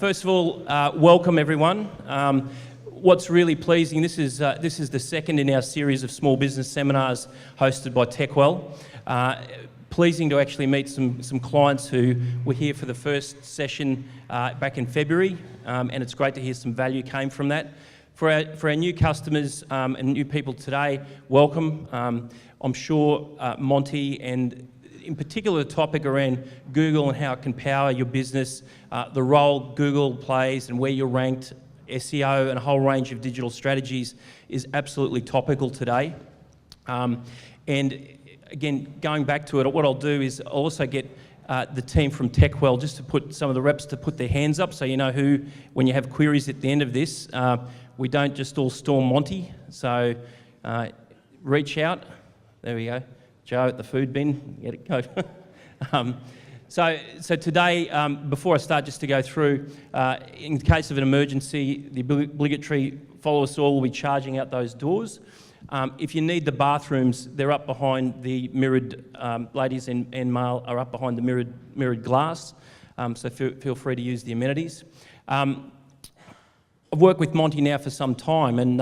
First of all, welcome everyone. What's really pleasing, this is the second in our series of small business seminars hosted by Techwell. Pleasing to actually meet some clients who were here for the first session back in February, and it's great to hear some value came from that. For our new customers and new people today, welcome. I'm sure Monty, and in particular the topic around Google and how it can power your business, the role Google plays and where you're ranked, SEO and a whole range of digital strategies is absolutely topical today. And again, going back to it, what I'll do is I'll also get the team from Techwell just to put some of the reps to put their hands up so you know who, when you have queries at the end of this, we don't just all storm Monty. So reach out. There we go. Joe at the food bin, get it go. So today, before I start, just to go through, in case of an emergency, the obligatory follow us all will be charging out those doors. If you need the bathrooms, they're up behind the mirrored, ladies and male are up behind the mirrored glass, so feel free to use the amenities. I've worked with Monty now for some time, and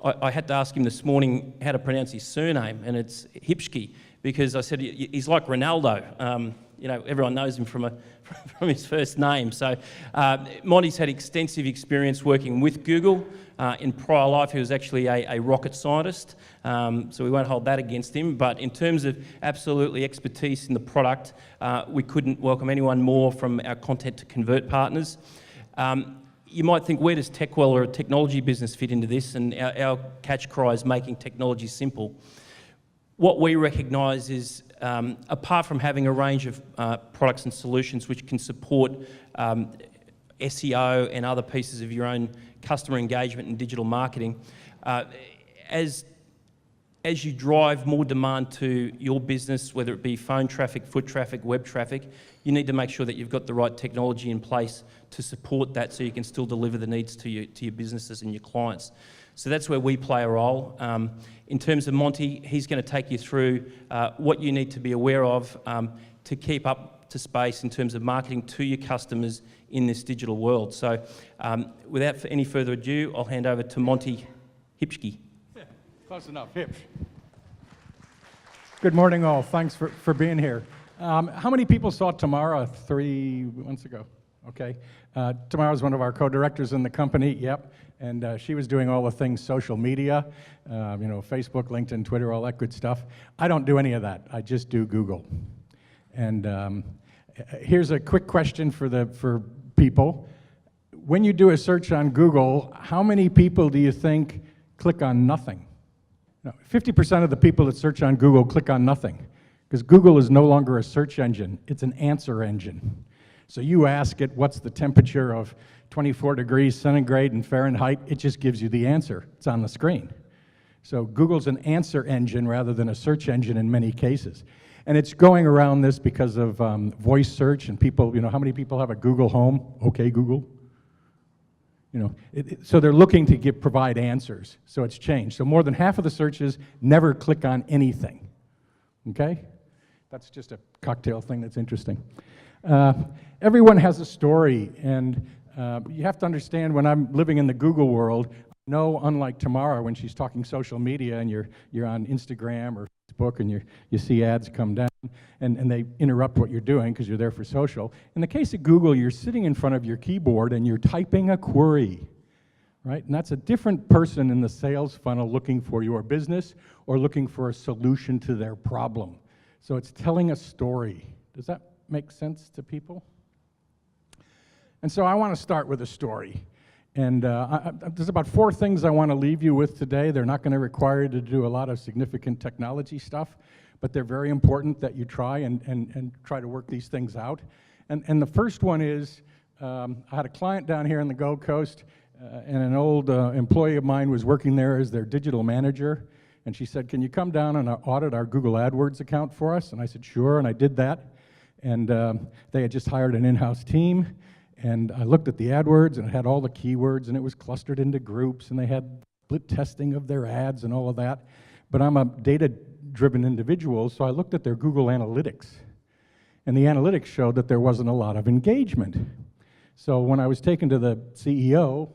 I had to ask him this morning how to pronounce his surname, and it's Hipschke, because I said he's like Ronaldo. You know, everyone knows him from his first name. So Monty's had extensive experience working with Google. In prior life, he was actually a rocket scientist, so we won't hold that against him. But in terms of absolutely expertise in the product, we couldn't welcome anyone more from our content to convert partners. You might think, where does Techwell or a technology business fit into this? And our catch cry is making technology simple. What we recognise is, apart from having a range of products and solutions which can support SEO and other pieces of your own customer engagement and digital marketing, as you drive more demand to your business, whether it be phone traffic, foot traffic, web traffic, you need to make sure that you've got the right technology in place to support that so you can still deliver the needs to your businesses and your clients. So that's where we play a role. In terms of Monty, he's going to take you through what you need to be aware of to keep up to space in terms of marketing to your customers in this digital world. So without any further ado, I'll hand over to Monty Hipschke. Yeah, close enough, Hipsch. Good morning all, thanks for being here. How many people saw Tamara 3 months ago? Okay, Tamara's one of our co-directors in the company, yep, and she was doing all the things social media, you know, Facebook, LinkedIn, Twitter, all that good stuff. I don't do any of that, I just do Google. And here's a quick question for people. When you do a search on Google, how many people do you think click on nothing? No, 50% of the people that search on Google click on nothing, because Google is no longer a search engine, it's an answer engine. So you ask it, what's the temperature of 24 degrees centigrade in Fahrenheit, it just gives you the answer. It's on the screen. So Google's an answer engine rather than a search engine in many cases. And it's going around this because of voice search, and people, you know, how many people have a Google Home? Okay, Google. You know, so they're looking to provide answers. So it's changed. So more than half of the searches never click on anything. Okay? That's just a cocktail thing that's interesting. Everyone has a story, and you have to understand, when I'm living in the Google world, no, unlike Tamara, when she's talking social media and you're on Instagram or Facebook and you see ads come down and they interrupt what you're doing because you're there for social. In the case of Google, you're sitting in front of your keyboard and you're typing a query, right? And that's a different person in the sales funnel looking for your business or looking for a solution to their problem. So it's telling a story. Does that make sense to people? And so I want to start with a story. And there's about 4 things I want to leave you with today. They're not going to require you to do a lot of significant technology stuff, but they're very important that you try and try to work these things out. And the first one is, I had a client down here in the Gold Coast, and an old employee of mine was working there as their digital manager. And she said, can you come down and audit our Google AdWords account for us? And I said, sure, and I did that. And they had just hired an in-house team. And I looked at the AdWords, and it had all the keywords, and it was clustered into groups, and they had split testing of their ads and all of that. But I'm a data-driven individual, so I looked at their Google Analytics. And the analytics showed that there wasn't a lot of engagement. So when I was taken to the CEO,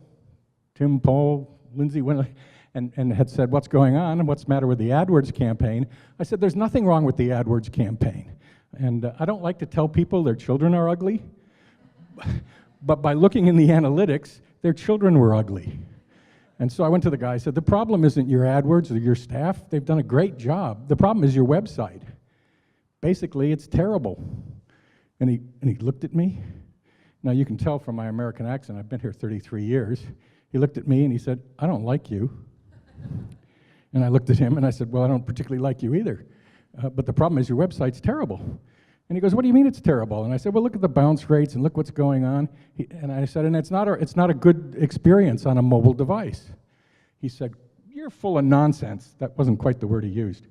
Tim, Paul, Lindsay, and had said, what's going on and what's the matter with the AdWords campaign, I said, there's nothing wrong with the AdWords campaign. And I don't like to tell people their children are ugly, but by looking in the analytics, their children were ugly. And so I went to the guy, I said, the problem isn't your AdWords or your staff. They've done a great job. The problem is your website. Basically, it's terrible. And he looked at me. Now, you can tell from my American accent, I've been here 33 years. He looked at me and he said, I don't like you. And I looked at him and I said, well, I don't particularly like you either. But the problem is your website's terrible. And he goes, what do you mean it's terrible? And I said, well, look at the bounce rates and look what's going on. And I said, and it's not a good experience on a mobile device. He said, you're full of nonsense. That wasn't quite the word he used.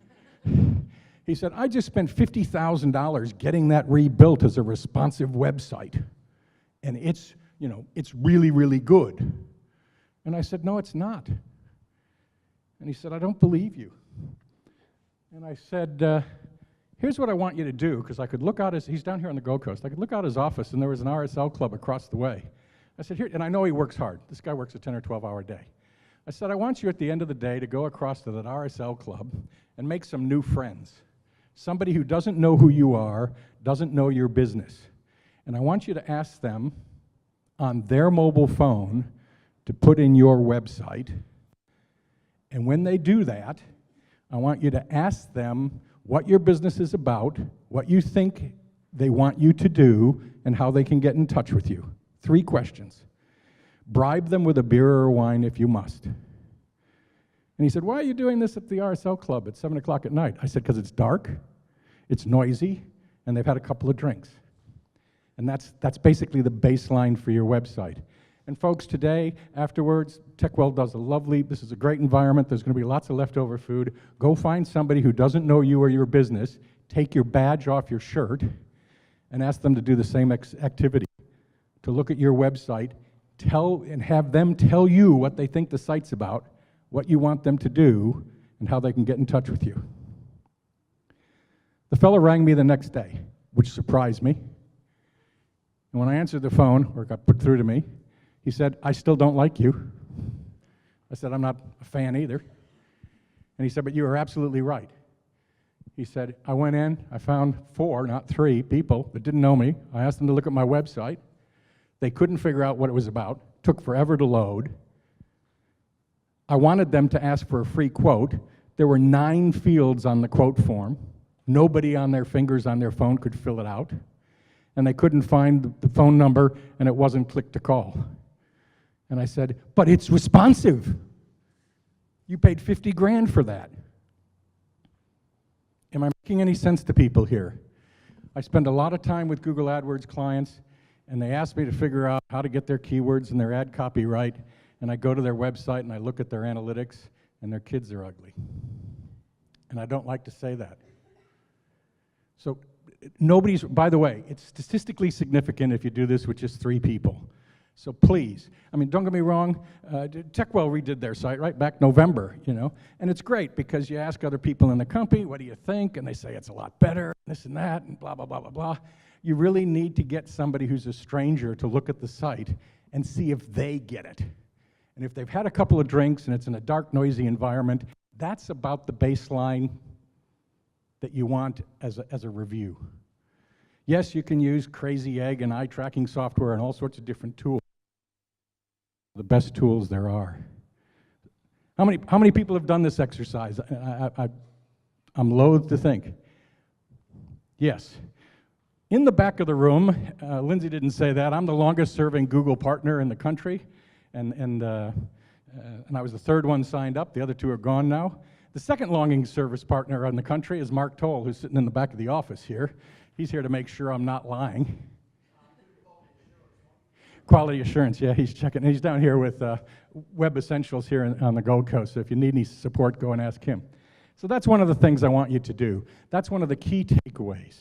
He said, I just spent $50,000 getting that rebuilt as a responsive website. And it's, you know, it's really, really good. And I said, no, it's not. And he said, I don't believe you. And I said, here's what I want you to do, because I could look out he's down here on the Gold Coast, I could look out his office and there was an RSL club across the way. I said, here, and I know he works hard. This guy works a 10 or 12-hour day. I said, I want you at the end of the day to go across to that RSL club and make some new friends. Somebody who doesn't know who you are, doesn't know your business. And I want you to ask them on their mobile phone to put in your website. And when they do that, I want you to ask them what your business is about, what you think they want you to do, and how they can get in touch with you. 3 questions. Bribe them with a beer or wine if you must. And he said, why are you doing this at the RSL club at 7 o'clock at night? I said, because it's dark, it's noisy, and they've had a couple of drinks. And that's basically the baseline for your website. And folks, today, afterwards, TechWell does this is a great environment, there's going to be lots of leftover food. Go find somebody who doesn't know you or your business, take your badge off your shirt, and ask them to do the same activity, to look at your website, and have them tell you what they think the site's about, what you want them to do, and how they can get in touch with you. The fellow rang me the next day, which surprised me. And when I answered the phone, or it got put through to me, he said, I still don't like you. I said, I'm not a fan either. And he said, but you are absolutely right. He said, I went in, I found 4, not 3 people that didn't know me. I asked them to look at my website. They couldn't figure out what it was about. Took forever to load. I wanted them to ask for a free quote. There were 9 fields on the quote form. Nobody on their fingers on their phone could fill it out. And they couldn't find the phone number, and it wasn't click to call. And I said, but it's responsive. You paid 50 grand for that. Am I making any sense to people here? I spend a lot of time with Google AdWords clients, and they ask me to figure out how to get their keywords and their ad copy right, and I go to their website and I look at their analytics, and their kids are ugly. And I don't like to say that. So by the way, it's statistically significant if you do this with just 3 people. So please, I mean, don't get me wrong, TechWell redid their site, right, back November, you know, and it's great because you ask other people in the company, what do you think, and they say it's a lot better, this and that, and blah, blah, blah, blah, blah. You really need to get somebody who's a stranger to look at the site and see if they get it. And if they've had a couple of drinks and it's in a dark, noisy environment, that's about the baseline that you want as a review. Yes, you can use Crazy Egg and eye tracking software and all sorts of different tools. The best tools there are. How many people have done this exercise? I'm loath to think. Yes. In the back of the room, Lindsay didn't say that, I'm the longest serving Google partner in the country, and I was the 3rd one signed up. The other 2 are gone now. The 2nd longest service partner in the country is Mark Toll, who's sitting in the back of the office here. He's here to make sure I'm not lying. Quality assurance, yeah, he's checking. He's down here with Web Essentials here on the Gold Coast, so if you need any support, go and ask him. So that's one of the things I want you to do. That's one of the key takeaways.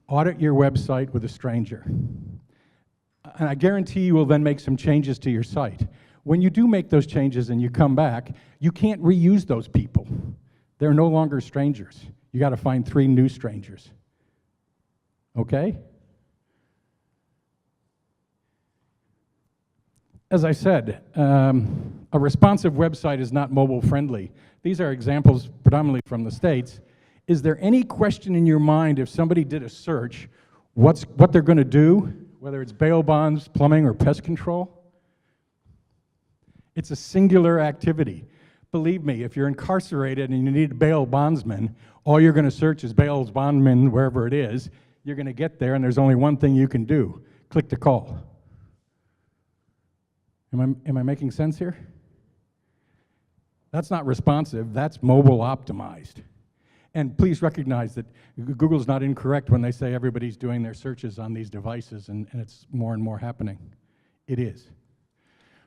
Audit your website with a stranger. And I guarantee you will then make some changes to your site. When you do make those changes and you come back, you can't reuse those people. They're no longer strangers. You got to find 3 new strangers. Okay? As I said, a responsive website is not mobile friendly. These are examples predominantly from the States. Is there any question in your mind if somebody did a search, what they're going to do, whether it's bail bonds, plumbing, or pest control? It's a singular activity. Believe me, if you're incarcerated and you need a bail bondsman, all you're going to search is bail bondsman wherever it is. You're going to get there, and there's only one thing you can do: click to call. Am I making sense here? That's not responsive, that's mobile optimized. And please recognize that Google's not incorrect when they say everybody's doing their searches on these devices, and it's more and more happening. It is.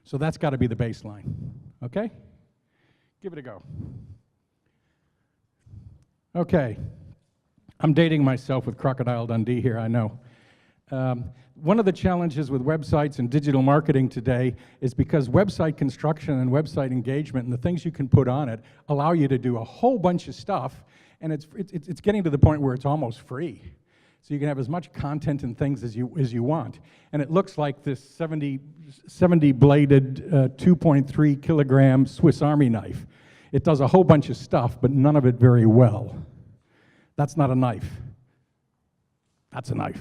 So that's got to be the baseline, okay? Give it a go. Okay, I'm dating myself with Crocodile Dundee here, I know. One of the challenges with websites and digital marketing today is because website construction and website engagement and the things you can put on it allow you to do a whole bunch of stuff, and it's getting to the point where it's almost free. So you can have as much content and things as you want. And it looks like this 70-bladed, 2.3 kilogram Swiss Army knife. It does a whole bunch of stuff, but none of it very well. That's not a knife. That's a knife.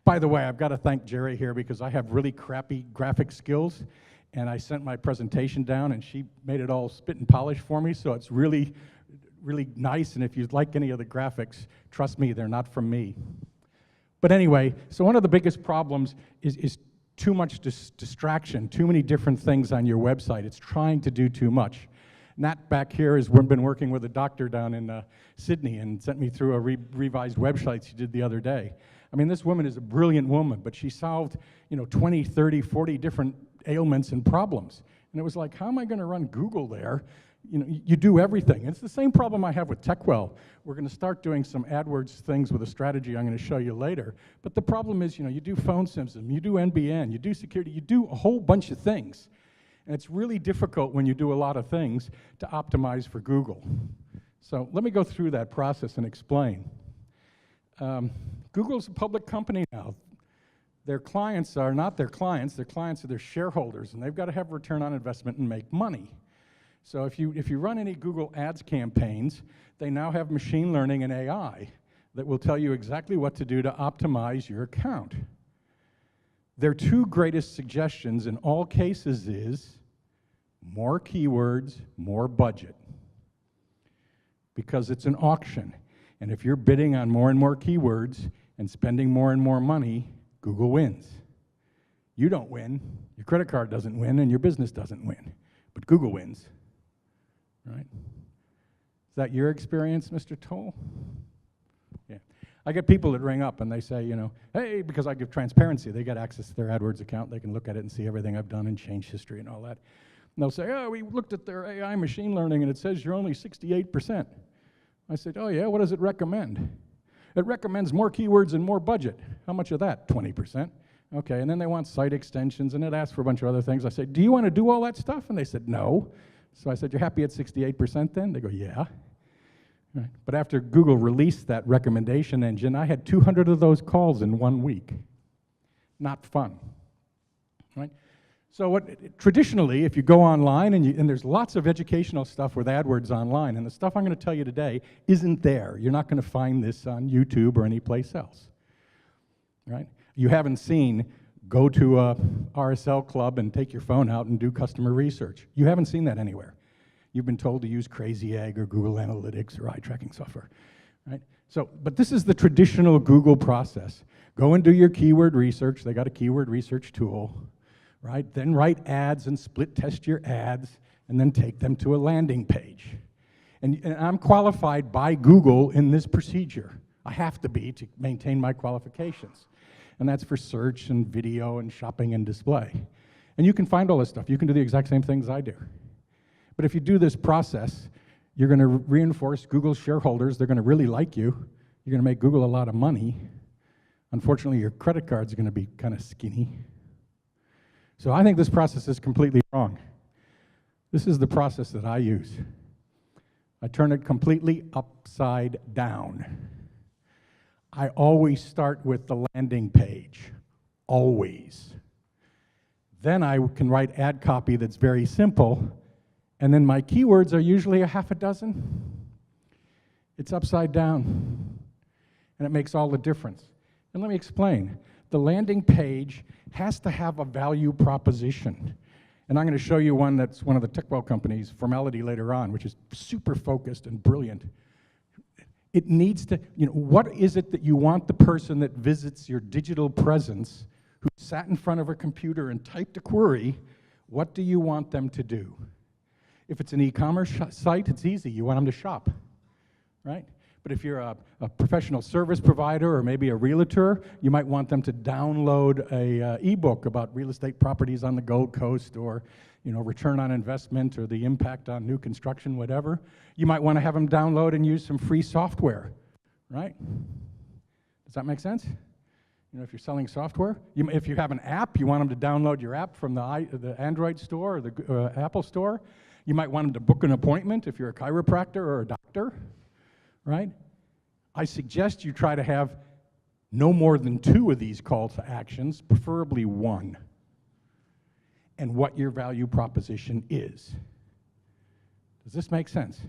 By the way, I've got to thank Jerry here because I have really crappy graphic skills, and I sent my presentation down and she made it all spit and polish for me, so it's really, really nice, and if you'd like any of the graphics, trust me, they're not from me. But anyway, so one of the biggest problems is too much distraction, too many different things on your website. It's trying to do too much. Nat back here has been working with a doctor down in Sydney and sent me through a revised website she did the other day. I mean, this woman is a brilliant woman, but she solved, 20, 30, 40 different ailments and problems. And it was like, how am I going to run Google there? You do everything. And it's the same problem I have with TechWell. We're going to start doing some AdWords things with a strategy I'm going to show you later. But the problem is, you do phone system, you do NBN, you do security, you do a whole bunch of things. And it's really difficult when you do a lot of things to optimize for Google. So let me go through that process and explain. Google's a public company now. Their clients are not their clients are their shareholders, and they've got to have return on investment and make money. So if you run any Google Ads campaigns, they now have machine learning and AI that will tell you exactly what to do to optimize your account. Their two greatest suggestions in all cases is more keywords, more budget. Because it's an auction. And if you're bidding on more and more keywords and spending more and more money, Google wins. You don't win, your credit card doesn't win, and your business doesn't win. But Google wins, right? Is that your experience, Mr. Toll? Yeah. I get people that ring up and they say, hey, because I give transparency, they get access to their AdWords account, they can look at it and see everything I've done and change history and all that. And they'll say, oh, we looked at their AI machine learning and it says you're only 68%. I said, oh yeah, what does it recommend? It recommends more keywords and more budget. How much of that? 20%. Okay, and then they want site extensions and it asks for a bunch of other things. I said, do you want to do all that stuff? And they said, no. So I said, you're happy at 68% then? They go, yeah. Right. But after Google released that recommendation engine, I had 200 of those calls in 1 week. Not fun, right? So traditionally, if you go online, and there's lots of educational stuff with AdWords online, and the stuff I'm going to tell you today isn't there. You're not going to find this on YouTube or anyplace else, right? You haven't seen go to a RSL club and take your phone out and do customer research. You haven't seen that anywhere. You've been told to use Crazy Egg or Google Analytics or eye tracking software, right? So, but this is the traditional Google process. Go and do your keyword research. They got a keyword research tool, right? Then write ads and split test your ads and then take them to a landing page. And I'm qualified by Google in this procedure. I have to be to maintain my qualifications. And that's for search and video and shopping and display. And you can find all this stuff. You can do the exact same things I do. But if you do this process, you're going to reinforce Google's shareholders. They're going to really like you. You're going to make Google a lot of money. Unfortunately, your credit cards are going to be kind of skinny. So I think this process is completely wrong. This is the process that I use. I turn it completely upside down. I always start with the landing page. Always. Then I can write ad copy that's very simple, and then my keywords are usually a half a dozen. It's upside down, and it makes all the difference. And let me explain. The landing page has to have a value proposition. And I'm going to show you one that's one of the TickWell companies, Formality, later on, which is super focused and brilliant. It needs to, what is it that you want the person that visits your digital presence, who sat in front of a computer and typed a query, what do you want them to do? If it's an e-commerce site, it's easy. You want them to shop, right? But if you're a professional service provider or maybe a realtor, you might want them to download a ebook about real estate properties on the Gold Coast, or return on investment, or the impact on new construction, whatever. You might want to have them download and use some free software, right? Does that make sense? If you're selling software, if you have an app, you want them to download your app from the Android store or the Apple store. You might want them to book an appointment if you're a chiropractor or a doctor, right? I suggest you try to have no more than 2 of these call to actions, preferably 1, and what your value proposition is. Does this make sense?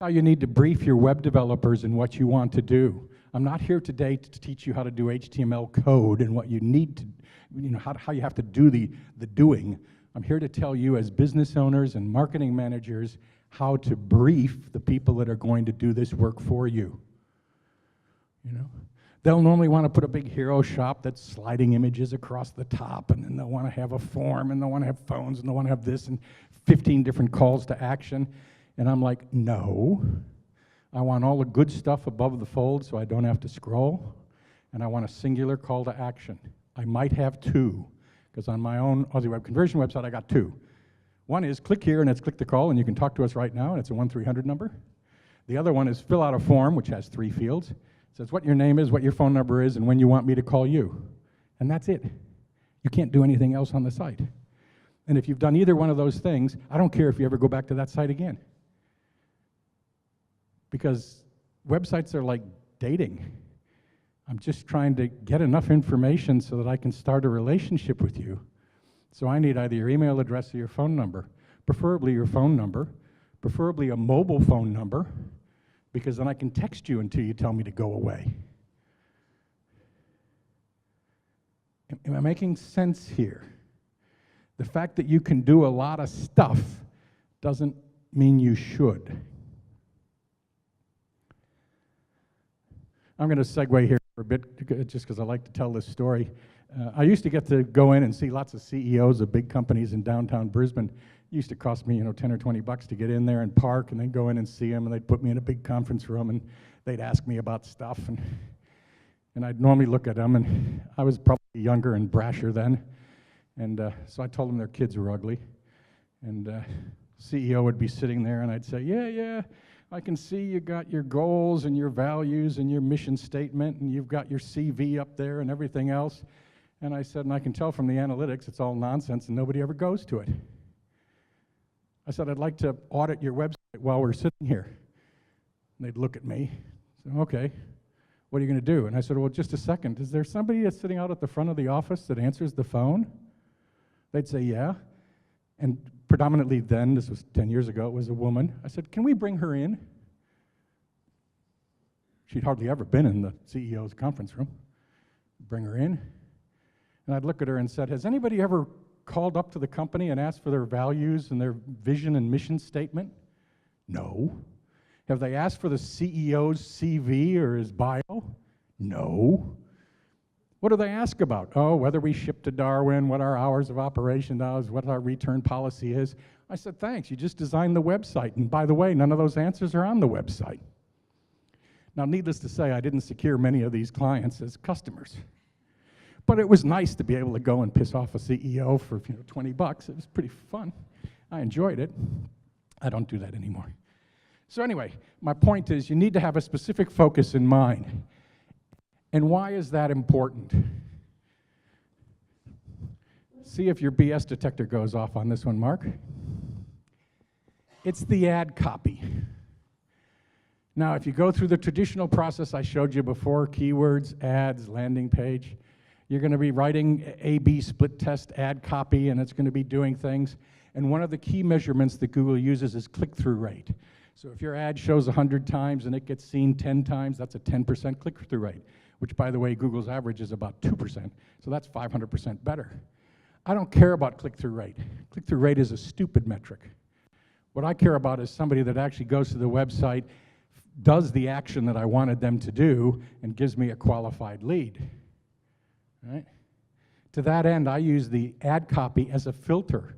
How you need to brief your web developers in what you want to do. I'm not here today to teach you how to do HTML code and what you need to, how you have to do the doing. I'm here to tell you, as business owners and marketing managers, how to brief the people that are going to do this work for you. They'll normally want to put a big hero shop that's sliding images across the top, and then they'll want to have a form, and they'll want to have phones, and they'll want to have this, and 15 different calls to action. And I'm like, no. I want all the good stuff above the fold so I don't have to scroll, and I want a singular call to action. I might have 2, because on my own Aussie Web Conversion website, I got 2. One is click here, and it's click the call, and you can talk to us right now, and it's a 1-300 number. The other one is fill out a form, which has 3 fields. It says what your name is, what your phone number is, and when you want me to call you. And that's it. You can't do anything else on the site. And if you've done either one of those things, I don't care if you ever go back to that site again. Because websites are like dating. I'm just trying to get enough information so that I can start a relationship with you. So I need either your email address or your phone number, preferably your phone number, preferably a mobile phone number, because then I can text you until you tell me to go away. Am I making sense here? The fact that you can do a lot of stuff doesn't mean you should. I'm going to segue here for a bit, just because I like to tell this story. I used to get to go in and see lots of CEOs of big companies in downtown Brisbane. It used to cost me, 10 or 20 bucks to get in there and park, and then go in and see them, and they'd put me in a big conference room, and they'd ask me about stuff, and I'd normally look at them, and I was probably younger and brasher then, and so I told them their kids were ugly, and CEO would be sitting there, and I'd say, yeah, I can see you got your goals and your values and your mission statement, and you've got your CV up there and everything else. And I said, and I can tell from the analytics it's all nonsense and nobody ever goes to it. I said, I'd like to audit your website while we're sitting here. And they'd look at me. I said, okay, what are you going to do? And I said, well, just a second. Is there somebody that's sitting out at the front of the office that answers the phone? They'd say, yeah. And predominantly then, this was 10 years ago, it was a woman. I said, can we bring her in? She'd hardly ever been in the CEO's conference room. Bring her in. And I'd look at her and said, has anybody ever called up to the company and asked for their values and their vision and mission statement? No. Have they asked for the CEO's CV or his bio? No. What do they ask about? Oh, whether we ship to Darwin, what our hours of operation is, what our return policy is. I said, thanks, you just designed the website. And by the way, none of those answers are on the website. Now, needless to say, I didn't secure many of these clients as customers. But it was nice to be able to go and piss off a CEO for 20 bucks. It was pretty fun. I enjoyed it. I don't do that anymore. So anyway, my point is you need to have a specific focus in mind. And why is that important? See if your BS detector goes off on this one, Mark. It's the ad copy. Now, if you go through the traditional process I showed you before, keywords, ads, landing page, You're going to be writing A/B split test ad copy, and it's going to be doing things. And one of the key measurements that Google uses is click-through rate. So if your ad shows 100 times and it gets seen 10 times, that's a 10% click-through rate, which, by the way, Google's average is about 2%. So that's 500% better. I don't care about click-through rate. Click-through rate is a stupid metric. What I care about is somebody that actually goes to the website, does the action that I wanted them to do, and gives me a qualified lead. Right? To that end, I use the ad copy as a filter.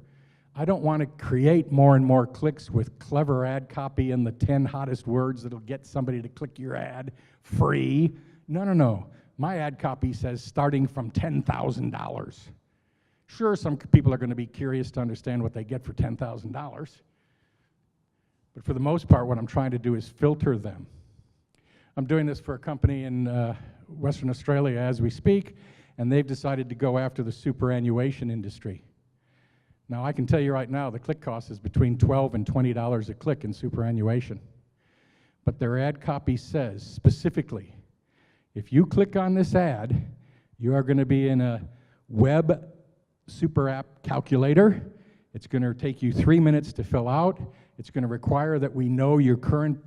I don't want to create more and more clicks with clever ad copy and the 10 hottest words that'll get somebody to click your ad free. No, no, no. My ad copy says starting from $10,000. Sure, some people are going to be curious to understand what they get for $10,000. But for the most part, what I'm trying to do is filter them. I'm doing this for a company in Western Australia as we speak, and they've decided to go after the superannuation industry. Now, I can tell you right now, the click cost is between $12 and $20 a click in superannuation. But their ad copy says specifically, if you click on this ad, you are going to be in a web super app calculator. It's going to take you 3 minutes to fill out. It's going to require that we know your current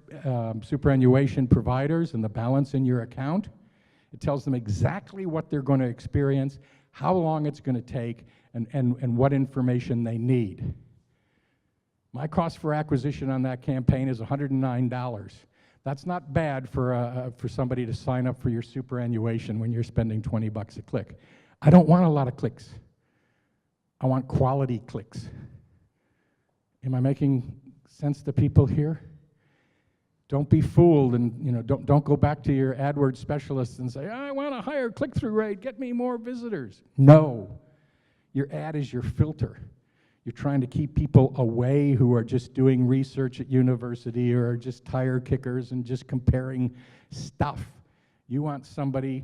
superannuation providers and the balance in your account. It tells them exactly what they're going to experience, how long it's going to take, and what information they need. My cost for acquisition on that campaign is $109. That's not bad for somebody to sign up for your superannuation when you're spending 20 bucks a click. I don't want a lot of clicks. I want quality clicks. Am I making sense to people here? Don't be fooled, and don't go back to your AdWords specialists and say, I want a higher click-through rate, get me more visitors. No. Your ad is your filter. You're trying to keep people away who are just doing research at university or are just tire kickers and just comparing stuff. You want somebody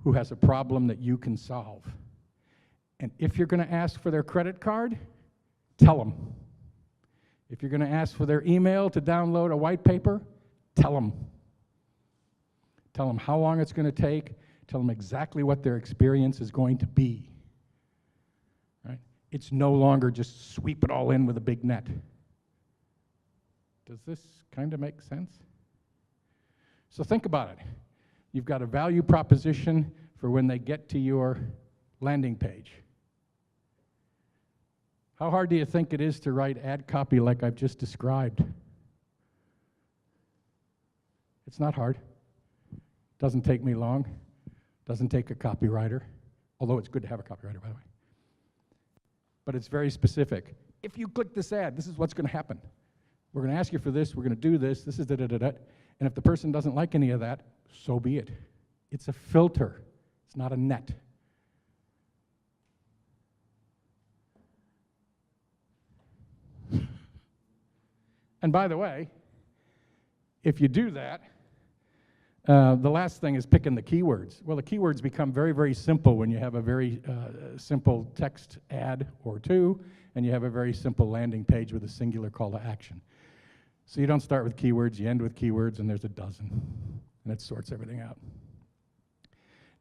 who has a problem that you can solve. And if you're going to ask for their credit card, tell them. If you're going to ask for their email to download a white paper, tell them. Tell them how long it's going to take. Tell them exactly what their experience is going to be. Right? It's no longer just sweep it all in with a big net. Does this kind of make sense? So think about it. You've got a value proposition for when they get to your landing page. How hard do you think it is to write ad copy like I've just described? It's not hard. Doesn't take me long. Doesn't take a copywriter, although it's good to have a copywriter, by the way. But it's very specific. If you click this ad, this is what's going to happen. We're going to ask you for this. We're going to do this. This is da-da-da-da. And if the person doesn't like any of that, so be it. It's a filter. It's not a net. And by the way, if you do that, the last thing is picking the keywords. Well, the keywords become very, very simple when you have a very simple text ad or two, and you have a very simple landing page with a singular call to action. So you don't start with keywords, you end with keywords, and there's a dozen, and it sorts everything out.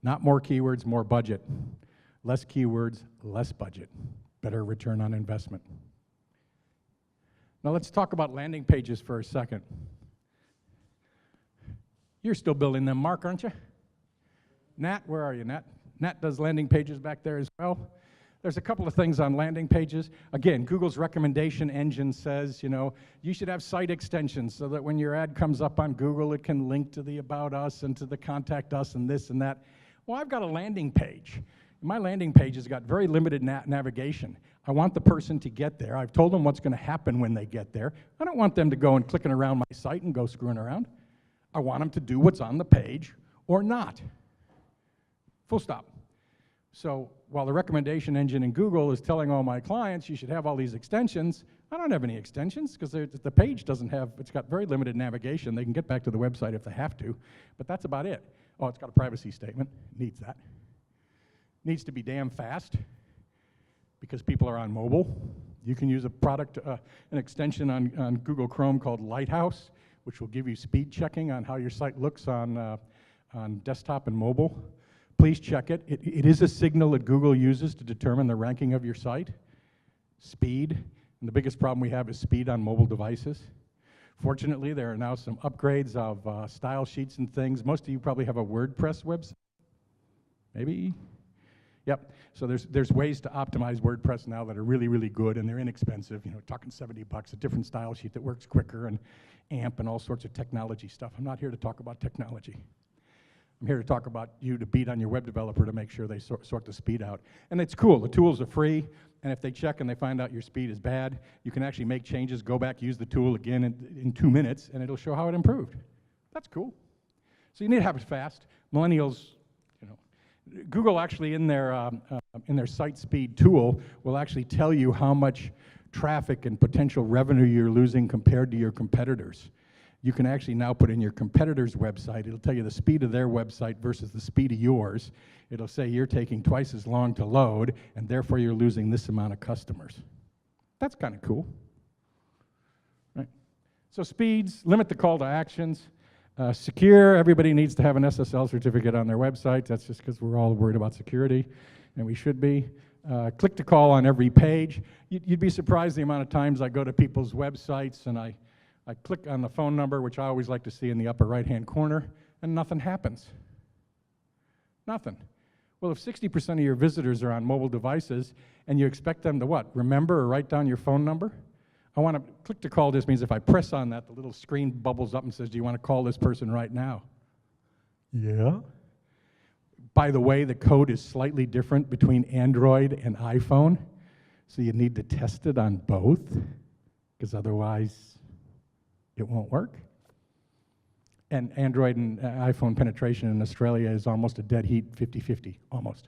Not more keywords, more budget. Less keywords, less budget. Better return on investment. Now let's talk about landing pages for a second. You're still building them, Mark, aren't you? Nat, where are you, Nat? Nat does landing pages back there as well. There's a couple of things on landing pages. Again, Google's recommendation engine says, you should have site extensions so that when your ad comes up on Google, it can link to the About Us and to the Contact Us and this and that. Well, I've got a landing page. My landing page has got very limited navigation. I want the person to get there. I've told them what's going to happen when they get there. I don't want them to go and clicking around my site and go screwing around. I want them to do what's on the page or not. Full stop. So while the recommendation engine in Google is telling all my clients you should have all these extensions, I don't have any extensions because the page doesn't have, it's got very limited navigation. They can get back to the website if they have to, but that's about it. Oh, it's got a privacy statement. Needs that. Needs to be damn fast because people are on mobile. You can use a product, an extension on Google Chrome called Lighthouse, which will give you speed checking on how your site looks on desktop and mobile. please check it. It is a signal that Google uses to determine the ranking of your site. Speed, and the biggest problem we have is speed on mobile devices. Fortunately, there are now some upgrades of style sheets and things. Most of you probably have a WordPress website. Maybe? Yep. So there's ways to optimize WordPress now that are really, really good, and they're inexpensive. You know, talking $70, a different style sheet that works quicker, and AMP and all sorts of technology stuff. I'm not here to talk about technology. I'm here to talk about you to beat on your web developer to make sure they sort the speed out. And it's cool. The tools are free, and if they check and they find out your speed is bad, you can actually make changes, go back, use the tool again in 2 minutes, and it'll show how it improved. That's cool. So you need to have it fast. Millennials, you know, Google actually in their site speed tool will actually tell you how much traffic and potential revenue you're losing compared to your competitors. You can actually now put in your competitor's website. It'll tell you the speed of their website versus the speed of yours. It'll say you're taking twice as long to load, and therefore you're losing this amount of customers. That's kind of cool. Right. So speeds, limit the call to actions. Secure, everybody needs to have an SSL certificate on their website. That's just because we're all worried about security, and we should be. Click to call on every page. You'd be surprised the amount of times I go to people's websites and I click on the phone number, which I always like to see in the upper right-hand corner, and nothing happens. Nothing. Well, if 60% of your visitors are on mobile devices and you expect them to what? Remember or write down your phone number? I want to click to call just means if I press on that, the little screen bubbles up and says, do you want to call this person right now? Yeah. By the way, the code is slightly different between Android and iPhone, so you need to test it on both, because otherwise it won't work. And Android and iPhone penetration in Australia is almost a dead heat, 50-50, almost.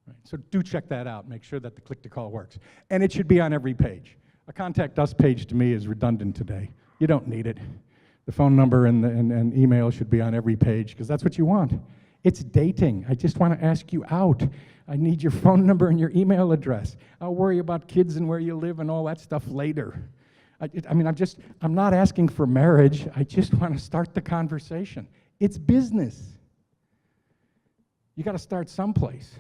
Right. So do check that out. Make sure that the click-to-call works. And it should be on every page. A Contact Us page to me is redundant today. You don't need it. The phone number and email should be on every page, because that's what you want. It's dating. I just want to ask you out. I need your phone number and your email address. I'll worry about kids and where you live and all that stuff later. I'm not asking for marriage. I just want to start the conversation. It's business. You got to start someplace,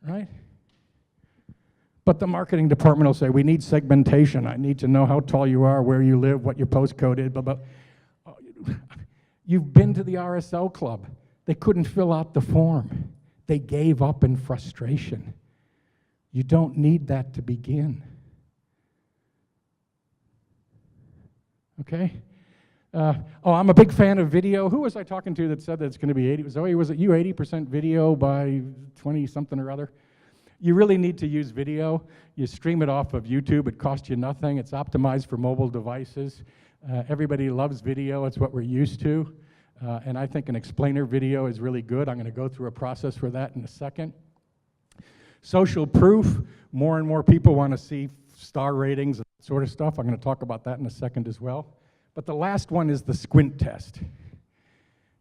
right? But the marketing department will say, we need segmentation. I need to know how tall you are, where you live, what your postcode is, blah, blah. Oh, you've been to the RSL club. They couldn't fill out the form. They gave up in frustration. You don't need that to begin. Okay? I'm a big fan of video. Who was I talking to that said that it's going to be 80? Zoe, was it you, 80% video by 20-something or other? You really need to use video. You stream it off of YouTube. It costs you nothing. It's optimized for mobile devices. Everybody loves video. It's what we're used to. And I think an explainer video is really good. I'm going to go through a process for that in a second. Social proof. More and more people want to see star ratings and that sort of stuff. I'm going to talk about that in a second as well. But the last one is the squint test.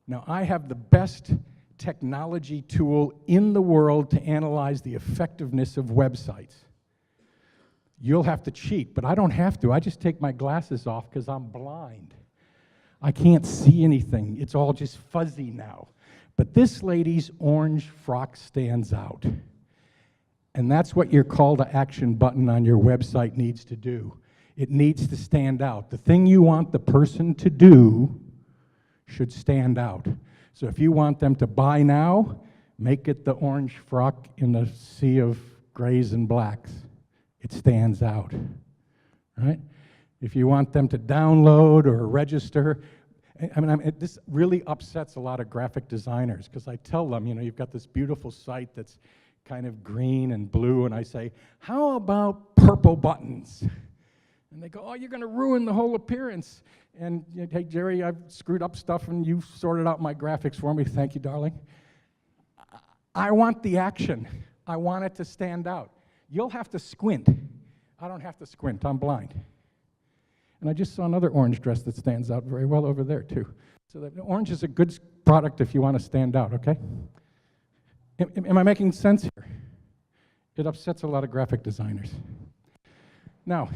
Now, I have the best technology tool in the world to analyze the effectiveness of websites. You'll have to cheat, but I don't have to. I just take my glasses off because I'm blind. I can't see anything. It's all just fuzzy now. But this lady's orange frock stands out. And that's what your call to action button on your website needs to do. It needs to stand out. The thing you want the person to do should stand out. So if you want them to buy now, make it the orange frock in the sea of grays and blacks. It stands out, right? If you want them to download or register, this really upsets a lot of graphic designers, because I tell them, you've got this beautiful site that's kind of green and blue, and I say, how about purple buttons? And they go, oh, you're going to ruin the whole appearance. And, hey, Jerry, I've screwed up stuff, and you've sorted out my graphics for me. Thank you, darling. I want the action. I want it to stand out. You'll have to squint. I don't have to squint. I'm blind. And I just saw another orange dress that stands out very well over there, too. So the orange is a good product if you want to stand out, okay? Am I making sense here? It upsets a lot of graphic designers. Now,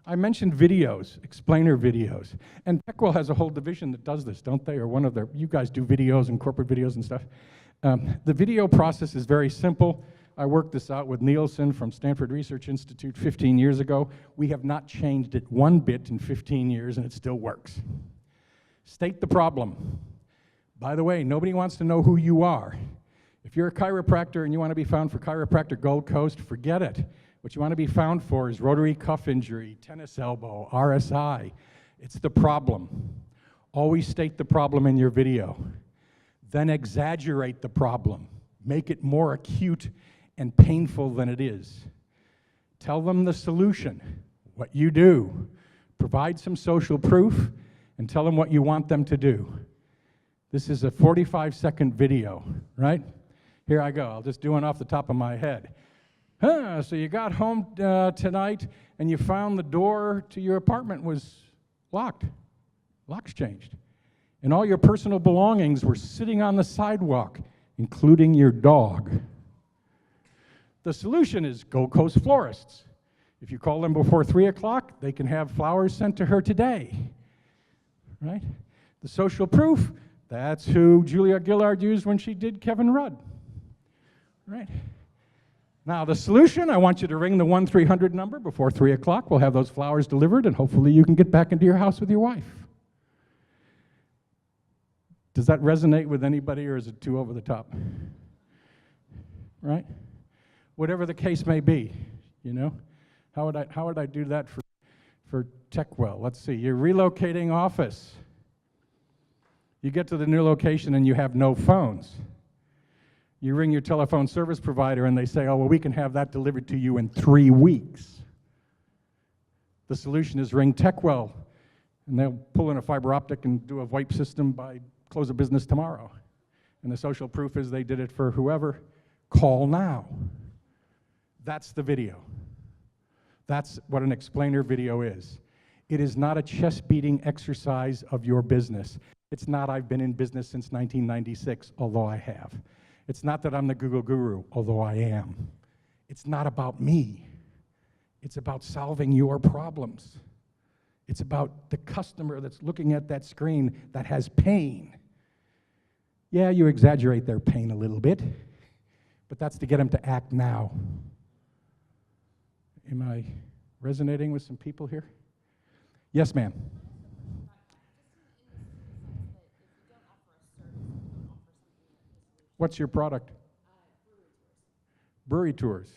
I mentioned videos, explainer videos. And Techwell has a whole division that does this, don't they? Or one of their, you guys do videos and corporate videos and stuff. The video process is very simple. I worked this out with Nielsen from Stanford Research Institute 15 years ago. We have not changed it one bit in 15 years, and it still works. State the problem. By the way, nobody wants to know who you are. If you're a chiropractor and you want to be found for Chiropractic Gold Coast, forget it. What you want to be found for is rotary cuff injury, tennis elbow, RSI. It's the problem. Always state the problem in your video. Then exaggerate the problem. Make it more acute and painful than it is. Tell them the solution, what you do. Provide some social proof and tell them what you want them to do. This is a 45-second video, right? Here I go. I'll just do one off the top of my head. So you got home tonight and you found the door to your apartment was locked. Locks changed. And all your personal belongings were sitting on the sidewalk, including your dog. The solution is Gold Coast Florists. If you call them before 3 o'clock, they can have flowers sent to her today, right? The social proof, that's who Julia Gillard used when she did Kevin Rudd, right? Now the solution, I want you to ring the 1-300 number before 3 o'clock. We'll have those flowers delivered and hopefully you can get back into your house with your wife. Does that resonate with anybody or is it too over the top? Right? Whatever the case may be, you know? How would I do that for Techwell? Let's see, you're relocating office. You get to the new location and you have no phones. You ring your telephone service provider and they say, oh, well, we can have that delivered to you in 3 weeks. The solution is ring Techwell, and they'll pull in a fiber optic and do a VoIP system by close of business tomorrow. And the social proof is they did it for whoever. Call now. That's the video. That's what an explainer video is. It is not a chest-beating exercise of your business. It's not I've been in business since 1996, although I have. It's not that I'm the Google guru, although I am. It's not about me. It's about solving your problems. It's about the customer that's looking at that screen that has pain. Yeah, you exaggerate their pain a little bit, but that's to get them to act now. Am I resonating with some people here? Yes, ma'am. What's your product? Brewery tours.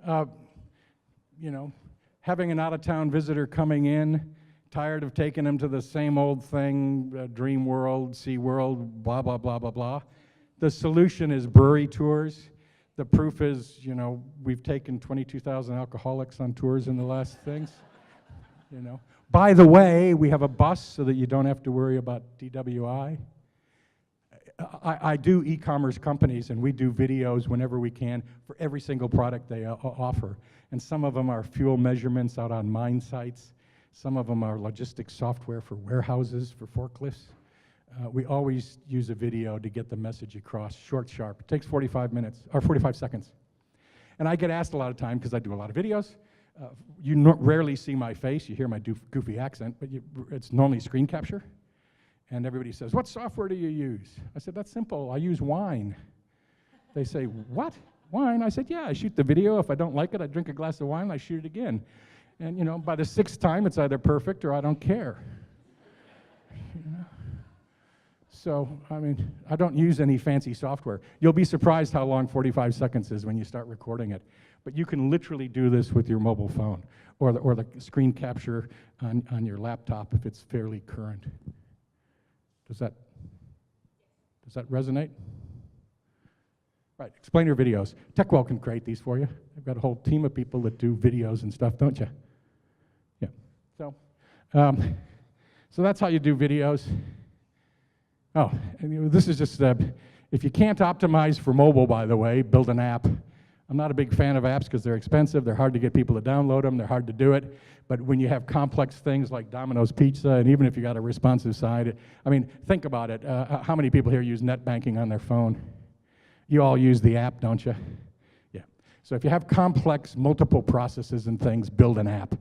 You know, having an out-of-town visitor coming in, tired of taking them to the same old thing, Dream World, Sea World, blah, blah, blah, blah, blah. The solution is brewery tours. The proof is, you know, we've taken 22,000 alcoholics on tours in the last things, you know. By the way, we have a bus so that you don't have to worry about DWI. I do e-commerce companies, and we do videos whenever we can for every single product they offer. And some of them are fuel measurements out on mine sites. Some of them are logistics software for warehouses, for forklifts. We always use a video to get the message across, short, sharp. It takes 45 minutes, or 45 seconds. And I get asked a lot of time, because I do a lot of videos. You rarely see my face. You hear my goofy accent, but it's normally screen capture. And everybody says, what software do you use? I said, that's simple. I use Wine. They say, what? Wine? I said, yeah, I shoot the video. If I don't like it, I drink a glass of wine, and I shoot it again. And, you know, by the 6th time, it's either perfect or I don't care. You know? So, I mean, I don't use any fancy software. You'll be surprised how long 45 seconds is when you start recording it. But you can literally do this with your mobile phone or the screen capture on your laptop if it's fairly current. Does that resonate? Right, explainer videos. Techwell can create these for you. I've got a whole team of people that do videos and stuff, don't you? Yeah. So that's how you do videos. Oh, and this is just, if you can't optimize for mobile, by the way, build an app. I'm not a big fan of apps because they're expensive, they're hard to get people to download them, they're hard to do it. But when you have complex things like Domino's Pizza, and even if you got a responsive side, I mean, think about it. How many people here use net banking on their phone? You all use the app, don't you? Yeah. So if you have complex, multiple processes and things, build an app.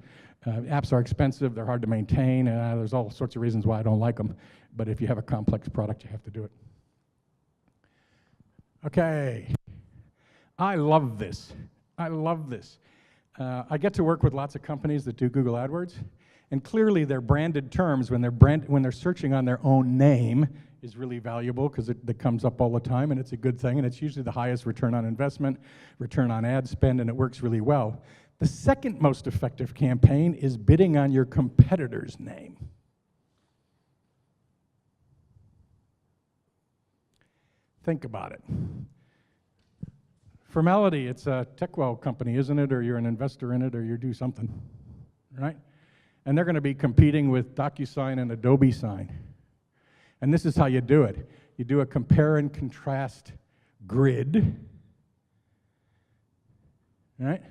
Apps are expensive, they're hard to maintain, there's all sorts of reasons why I don't like them, but if you have a complex product, you have to do it. Okay, I love this. I love this. I get to work with lots of companies that do Google AdWords, and clearly their branded terms, when they're searching on their own name, is really valuable because it comes up all the time, and it's a good thing, and it's usually the highest return on investment, return on ad spend, and it works really well. The second most effective campaign is bidding on your competitor's name. Think about it. Formality, it's a TechWell company, isn't it? Or you're an investor in it, or you do something, right? And they're going to be competing with DocuSign and Adobe Sign. And this is how you do it. You do a compare and contrast grid, right?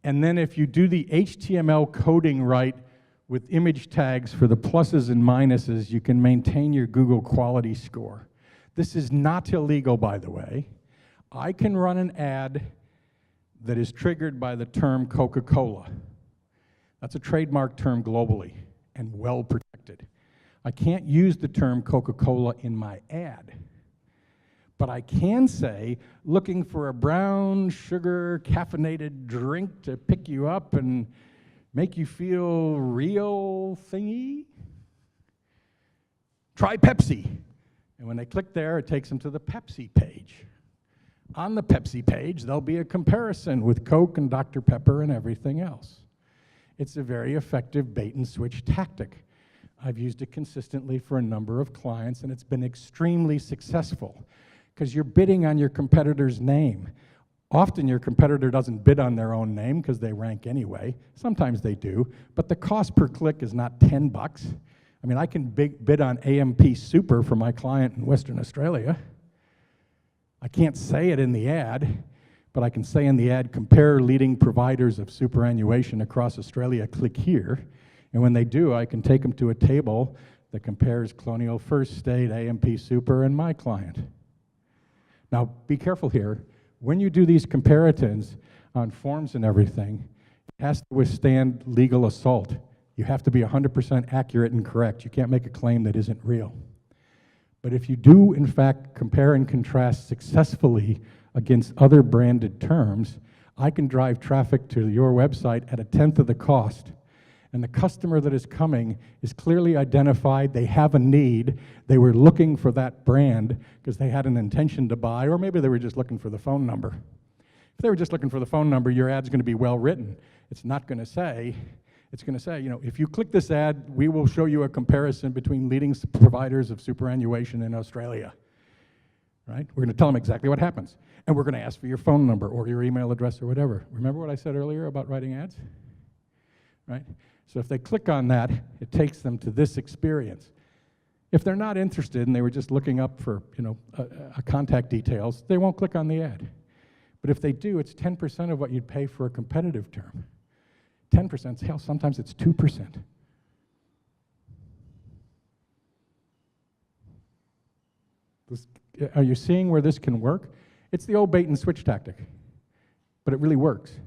And then if you do the HTML coding right with image tags for the pluses and minuses, you can maintain your Google quality score. This is not illegal, by the way. I can run an ad that is triggered by the term Coca-Cola. That's a trademark term globally and well protected. I can't use the term Coca-Cola in my ad. But I can say, looking for a brown sugar caffeinated drink to pick you up and make you feel real thingy? Try Pepsi. And when they click there, it takes them to the Pepsi page. On the Pepsi page, there'll be a comparison with Coke and Dr. Pepper and everything else. It's a very effective bait and switch tactic. I've used it consistently for a number of clients, and it's been extremely successful. Because you're bidding on your competitor's name. Often your competitor doesn't bid on their own name because they rank anyway. Sometimes they do, but the cost per click is not 10 bucks. I mean, I can bid on AMP Super for my client in Western Australia. I can't say it in the ad, but I can say in the ad, compare leading providers of superannuation across Australia, click here. And when they do, I can take them to a table that compares Colonial First State, AMP Super, and my client. Now, be careful here. When you do these comparisons on forms and everything, it has to withstand legal assault. You have to be 100% accurate and correct. You can't make a claim that isn't real. But if you do, in fact, compare and contrast successfully against other branded terms, I can drive traffic to your website at 1/10 of the cost. And the customer that is coming is clearly identified, they have a need, they were looking for that brand because they had an intention to buy, or maybe they were just looking for the phone number. If they were just looking for the phone number, your ad's going to be well written. It's not going to say, it's going to say, you know, if you click this ad, we will show you a comparison between leading providers of superannuation in Australia. Right? We're going to tell them exactly what happens. And we're going to ask for your phone number or your email address or whatever. Remember what I said earlier about writing ads? Right? So if they click on that, it takes them to this experience. If they're not interested and they were just looking up for, you know, a contact details, they won't click on the ad. But if they do, it's 10% of what you'd pay for a competitive term. 10%, hell, sometimes it's 2%. Are you seeing where this can work? It's the old bait and switch tactic, but it really works.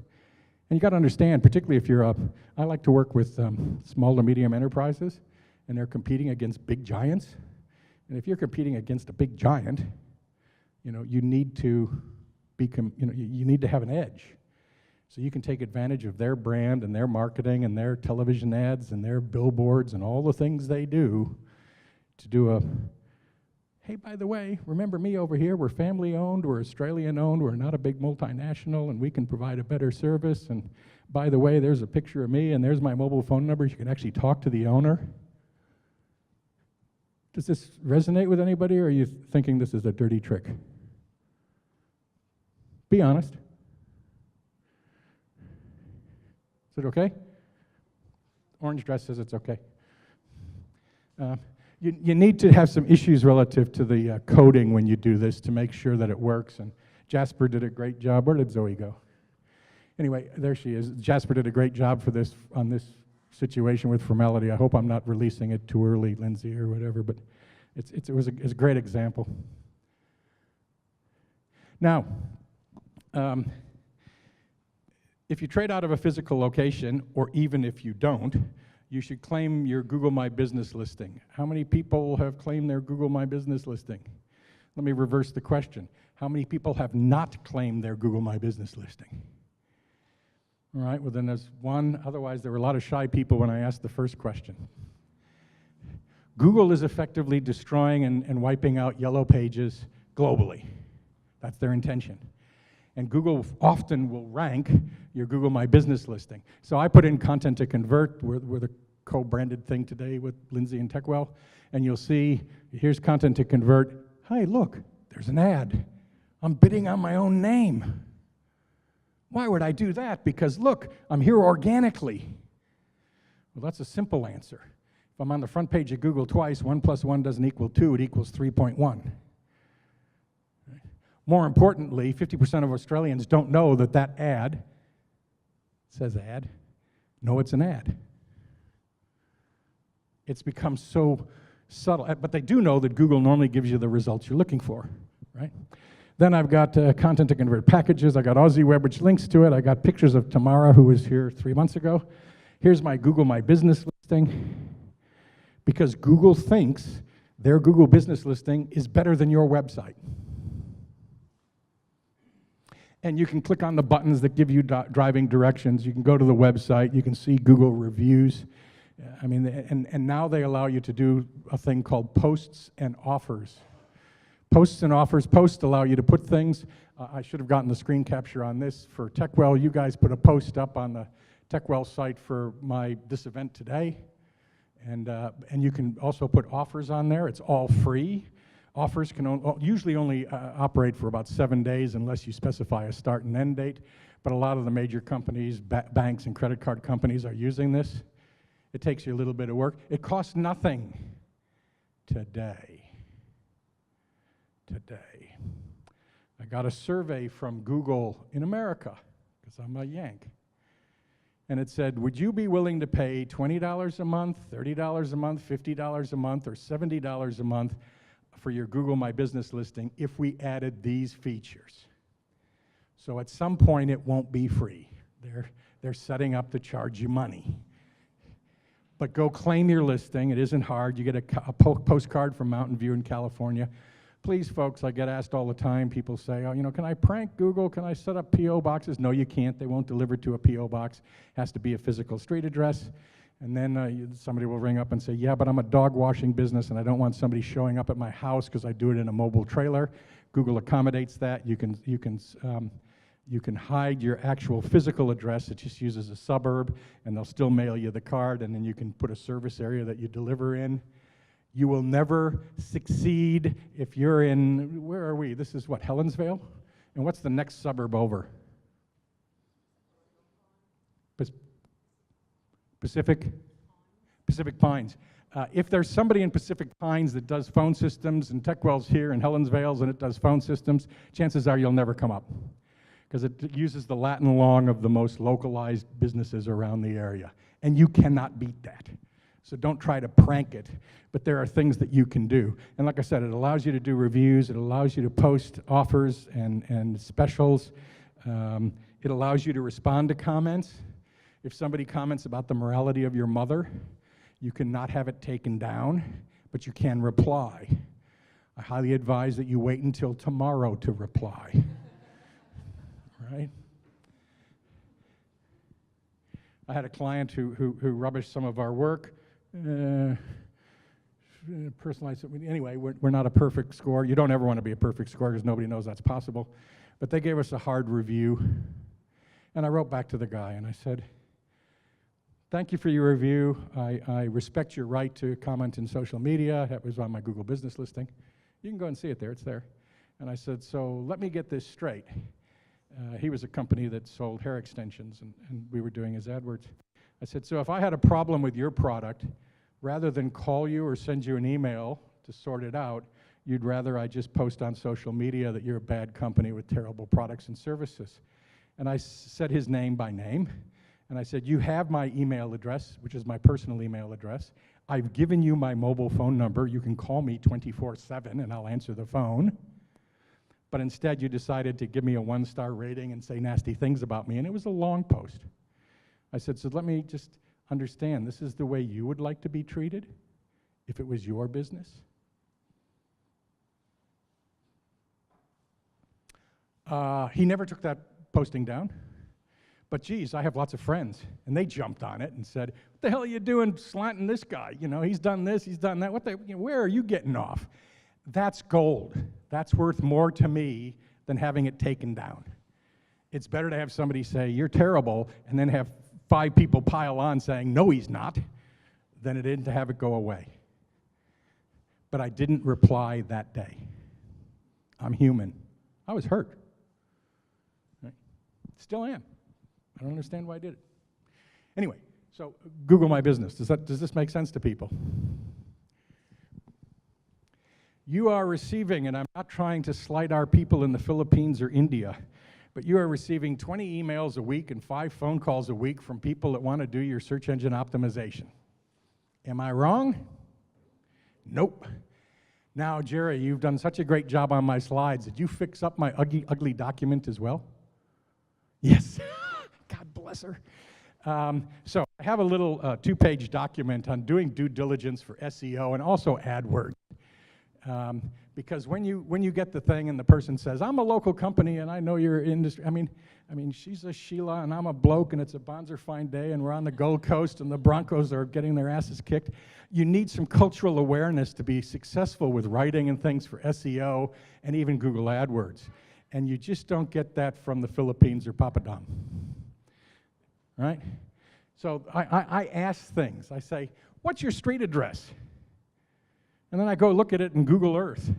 And you got to understand, particularly if you're I like to work with small to medium enterprises, and they're competing against big giants. And if you're competing against a big giant, you know, you need to you need to have an edge. So you can take advantage of their brand and their marketing and their television ads and their billboards and all the things they do to do a, hey, by the way, remember me over here, we're family owned, we're Australian owned, we're not a big multinational, and we can provide a better service, and by the way, there's a picture of me, and there's my mobile phone number, you can actually talk to the owner. Does this resonate with anybody, or are you thinking this is a dirty trick? Be honest. Is it okay? Orange dress says it's okay. You need to have some issues relative to the coding when you do this to make sure that it works, and Jasper did a great job. Where did Zoe go? Anyway, there she is. Jasper did a great job for this on this situation with formality. I hope I'm not releasing it too early, Lindsay, or whatever, but it was a great example. Now, if you trade out of a physical location, or even if you don't, you should claim your Google My Business listing. How many people have claimed their Google My Business listing? Let me reverse the question. How many people have not claimed their Google My Business listing? All right, well then there's one. Otherwise, there were a lot of shy people when I asked the first question. Google is effectively destroying and wiping out yellow pages globally. That's their intention. And Google often will rank your Google My Business listing. So I put in Content to Convert. We're the co-branded thing today with Lindsay and TechWell. And you'll see, here's Content to Convert. Hi, look, there's an ad. I'm bidding on my own name. Why would I do that? Because look, I'm here organically. Well, that's a simple answer. If I'm on the front page of Google twice, 1 + 1 doesn't equal 2, it equals 3.1. More importantly, 50% of Australians don't know that that ad, it says ad, know it's an ad. It's become so subtle, but they do know that Google normally gives you the results you're looking for, right? Then I've got Content to Convert packages. I got Aussie Web, which links to it. I got pictures of Tamara, who was here 3 months ago. Here's my Google My Business listing. Because Google thinks their Google Business listing is better than your website. And you can click on the buttons that give you driving directions. You can go to the website. You can see Google reviews. I mean, and now they allow you to do a thing called posts and offers. Posts and offers. Posts allow you to put things. I should have gotten the screen capture on this for TechWell. You guys put a post up on the TechWell site for this event today. And you can also put offers on there. It's all free. Offers can usually only operate for about 7 days unless you specify a start and end date. But a lot of the major companies, banks and credit card companies are using this. It takes you a little bit of work. It costs nothing today. I got a survey from Google in America, because I'm a Yank. And it said, would you be willing to pay $20 a month, $30 a month, $50 a month, or $70 a month for your Google My Business listing if we added these features? So at some point, it won't be free. They're setting up to charge you money. But go claim your listing. It isn't hard. You get a postcard from Mountain View in California. Please, folks, I get asked all the time. People say, oh, can I prank Google? Can I set up P.O. boxes? No, you can't. They won't deliver to a P.O. box. It has to be a physical street address. And then somebody will ring up and say, yeah, but I'm a dog washing business, and I don't want somebody showing up at my house because I do it in a mobile trailer. Google accommodates that. You can hide your actual physical address. It just uses a suburb, and they'll still mail you the card, and then you can put a service area that you deliver in. You will never succeed if you're in, where are we? This is what, Helensvale? And what's the next suburb over? Pacific Pines. If there's somebody in Pacific Pines that does phone systems, and TechWell's here in Helensvale and it does phone systems, chances are you'll never come up, because it uses the Latin long of the most localized businesses around the area. And you cannot beat that. So don't try to prank it, but there are things that you can do. And like I said, it allows you to do reviews, it allows you to post offers and specials. It allows you to respond to comments. If somebody comments about the morality of your mother, you cannot have it taken down, but you can reply. I highly advise that you wait until tomorrow to reply. Right? I had a client who rubbished some of our work. Personalized. Anyway, we're not a perfect score. You don't ever want to be a perfect score because nobody knows that's possible. But they gave us a hard review. And I wrote back to the guy and I said, thank you for your review. I respect your right to comment in social media. That was on my Google Business listing. You can go and see it there. It's there. And I said, so let me get this straight. He was a company that sold hair extensions, and we were doing his AdWords. I said, so if I had a problem with your product, rather than call you or send you an email to sort it out, you'd rather I just post on social media that you're a bad company with terrible products and services. And I said his name by name, and I said, you have my email address, which is my personal email address. I've given you my mobile phone number. You can call me 24/7, and I'll answer the phone. But instead, you decided to give me a 1-star rating and say nasty things about me, and it was a long post. I said, so let me just understand, this is the way you would like to be treated if it was your business? He never took that posting down. But geez, I have lots of friends, and they jumped on it and said, what the hell are you doing slanting this guy? You know, he's done this, he's done that. Where are you getting off? That's gold. That's worth more to me than having it taken down. It's better to have somebody say, you're terrible, and then have 5 people pile on saying, no, he's not, than it is to have it go away. But I didn't reply that day. I'm human. I was hurt. Right? Still am. I don't understand why I did it. Anyway, so Google My Business. Does this make sense to people? You are receiving, and I'm not trying to slight our people in the Philippines or India, but you are receiving 20 emails a week and 5 phone calls a week from people that want to do your search engine optimization. Am I wrong? Nope. Now, Jerry, you've done such a great job on my slides. Did you fix up my ugly document as well? Yes. God bless her. So I have a little 2-page document on doing due diligence for SEO and also AdWords. Because when you get the thing and the person says, I'm a local company and I know your industry, I mean, she's a Sheila and I'm a bloke and it's a Bonzer fine day and we're on the Gold Coast and the Broncos are getting their asses kicked. You need some cultural awareness to be successful with writing and things for SEO and even Google AdWords. And you just don't get that from the Philippines or Papadom. Right? So I ask things. I say, what's your street address? And then I go look at it in Google Earth.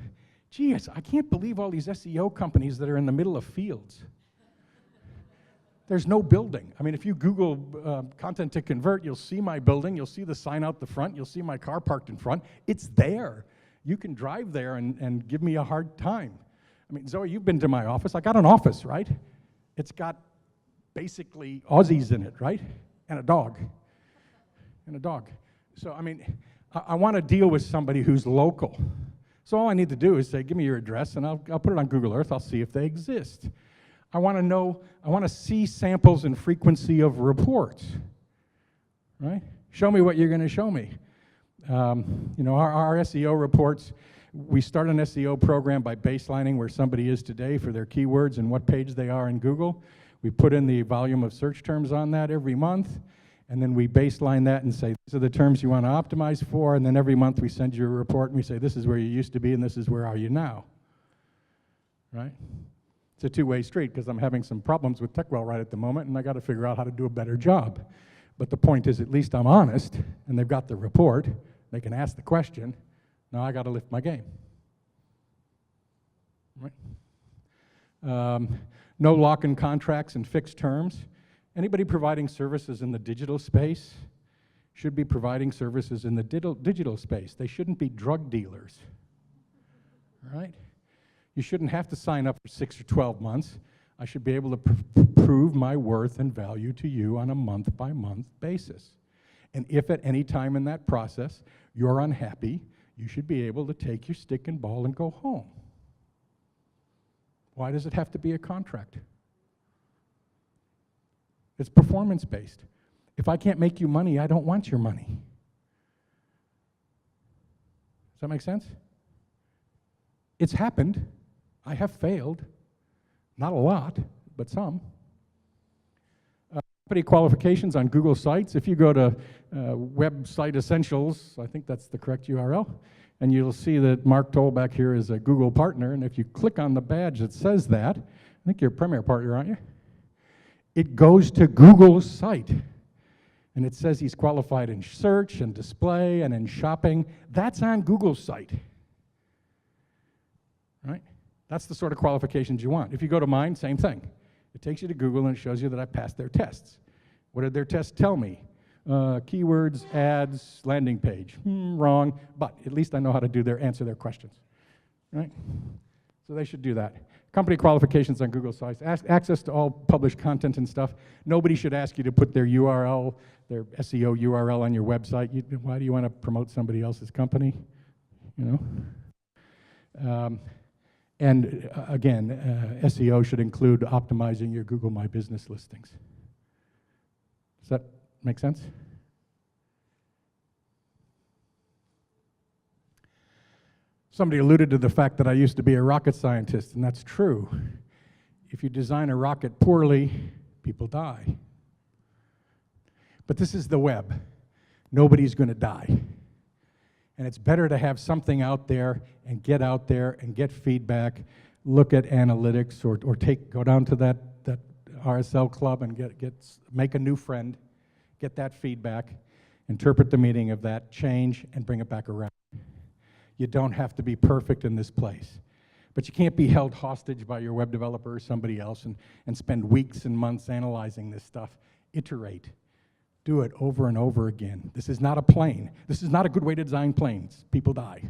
Geez, I can't believe all these SEO companies that are in the middle of fields. There's no building. I mean, if you Google content to convert, you'll see my building, you'll see the sign out the front, you'll see my car parked in front. It's there. You can drive there and give me a hard time. I mean, Zoe, you've been to my office. I got an office, right? It's got basically Aussies in it, right? And a dog. And a dog. So, I mean, I want to deal with somebody who's local. So all I need to do is say, give me your address, and I'll put it on Google Earth. I'll see if they exist. I want to see samples and frequency of reports, right? Show me what you're going to show me. You know, our SEO reports, we start an SEO program by baselining where somebody is today for their keywords and what page they are in Google. We put in the volume of search terms on that every month, and then we baseline that and say, these are the terms you want to optimize for, and then every month we send you a report and we say, this is where you used to be and this is where are you now, right? It's a 2-way street because I'm having some problems with TechWell right at the moment, and I got to figure out how to do a better job. But the point is, at least I'm honest, and they've got the report. They can ask the question. Now I got to lift my game. Right? No lock-in contracts and fixed terms. Anybody providing services in the digital space should be providing services in the digital space. They shouldn't be drug dealers. Right? You shouldn't have to sign up for 6 or 12 months. I should be able to prove my worth and value to you on a month-by-month basis. And if at any time in that process you're unhappy, you should be able to take your stick and ball and go home. Why does it have to be a contract? It's performance-based. If I can't make you money, I don't want your money. Does that make sense? It's happened. I have failed. Not a lot, but some. Company qualifications on Google Sites. If you go to Website Essentials, I think that's the correct URL, and you'll see that Mark Toll back here is a Google partner, and if you click on the badge that says that, I think you're a Premier partner, aren't you? It goes to Google's site, and it says he's qualified in search and display and in shopping. That's on Google's site, right? That's the sort of qualifications you want. If you go to mine, same thing. It takes you to Google and it shows you that I passed their tests. What did their tests tell me? Keywords, ads, landing page. Wrong, but at least I know how to answer their questions, right? So they should do that. Company qualifications on Google Sites, access to all published content and stuff. Nobody should ask you to put their URL, their SEO URL on your website. Why do you want to promote somebody else's company? You know? And again, SEO should include optimizing your Google My Business listings. Does that make sense? Somebody alluded to the fact that I used to be a rocket scientist, and that's true. If you design a rocket poorly, people die. But this is the web. Nobody's going to die. And it's better to have something out there and get feedback, look at analytics, or go down to that RSL club and make a new friend, get that feedback, interpret the meaning of that, change, and bring it back around. You don't have to be perfect in this place. But you can't be held hostage by your web developer or somebody else and spend weeks and months analyzing this stuff. Iterate. Do it over and over again. This is not a plane. This is not a good way to design planes. People die.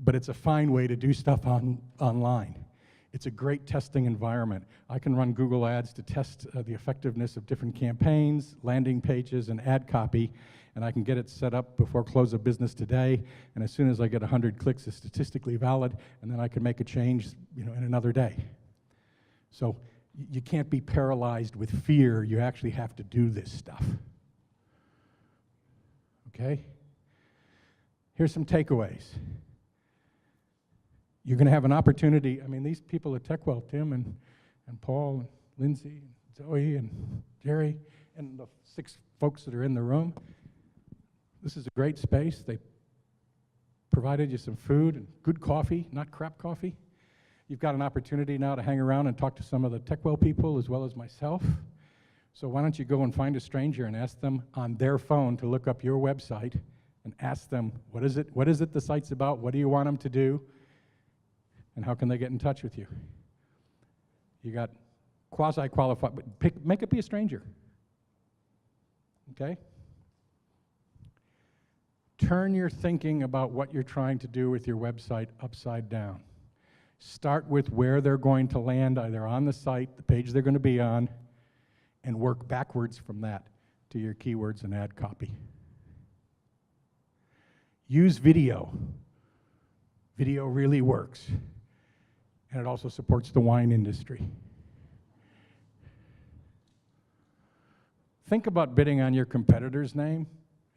But it's a fine way to do stuff online. It's a great testing environment. I can run Google Ads to test the effectiveness of different campaigns, landing pages, and ad copy, and I can get it set up before close of business today, and as soon as I get 100 clicks, it's statistically valid, and then I can make a change, in another day. So you can't be paralyzed with fear. You actually have to do this stuff. Okay? Here's some takeaways. You're going to have an opportunity. These people at TechWell, Tim and Paul and Lindsay and Zoe and Jerry and the 6 folks that are in the room, this is a great space. They provided you some food and good coffee, not crap coffee. You've got an opportunity now to hang around and talk to some of the TechWell people as well as myself. So why don't you go and find a stranger and ask them on their phone to look up your website and ask them, what is it the site's about? What do you want them to do? And how can they get in touch with you? You got quasi-qualified, but make it be a stranger. Okay? Turn your thinking about what you're trying to do with your website upside down. Start with where they're going to land, either on the site, the page they're going to be on, and work backwards from that to your keywords and ad copy. Use video. Video really works. And it also supports the wine industry. Think about bidding on your competitor's name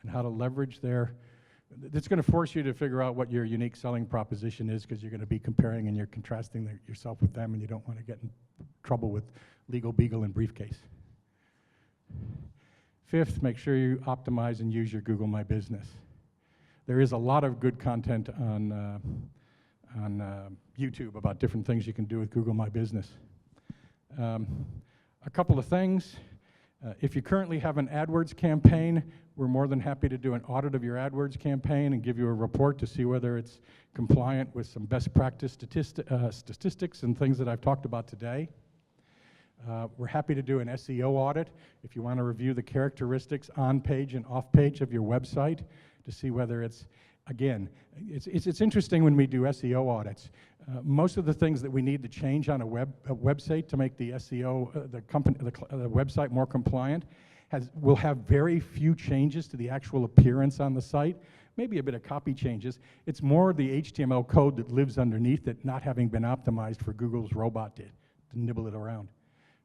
and how to leverage their... It's going to force you to figure out what your unique selling proposition is, because you're going to be comparing and you're contrasting yourself with them, and you don't want to get in trouble with Legal Beagle and Briefcase. 5th, make sure you optimize and use your Google My Business. There is a lot of good content on YouTube about different things you can do with Google My Business. A couple of things. If you currently have an AdWords campaign, we're more than happy to do an audit of your AdWords campaign and give you a report to see whether it's compliant with some best practice statistics and things that I've talked about today. We're happy to do an SEO audit if you want to review the characteristics on page and off page of your website to see whether it's, again, it's interesting when we do SEO audits. Most of the things that we need to change on a website to make the SEO, the website more compliant, will have very few changes to the actual appearance on the site, maybe a bit of copy changes. It's more the HTML code that lives underneath it not having been optimized for Google's robot to nibble it around.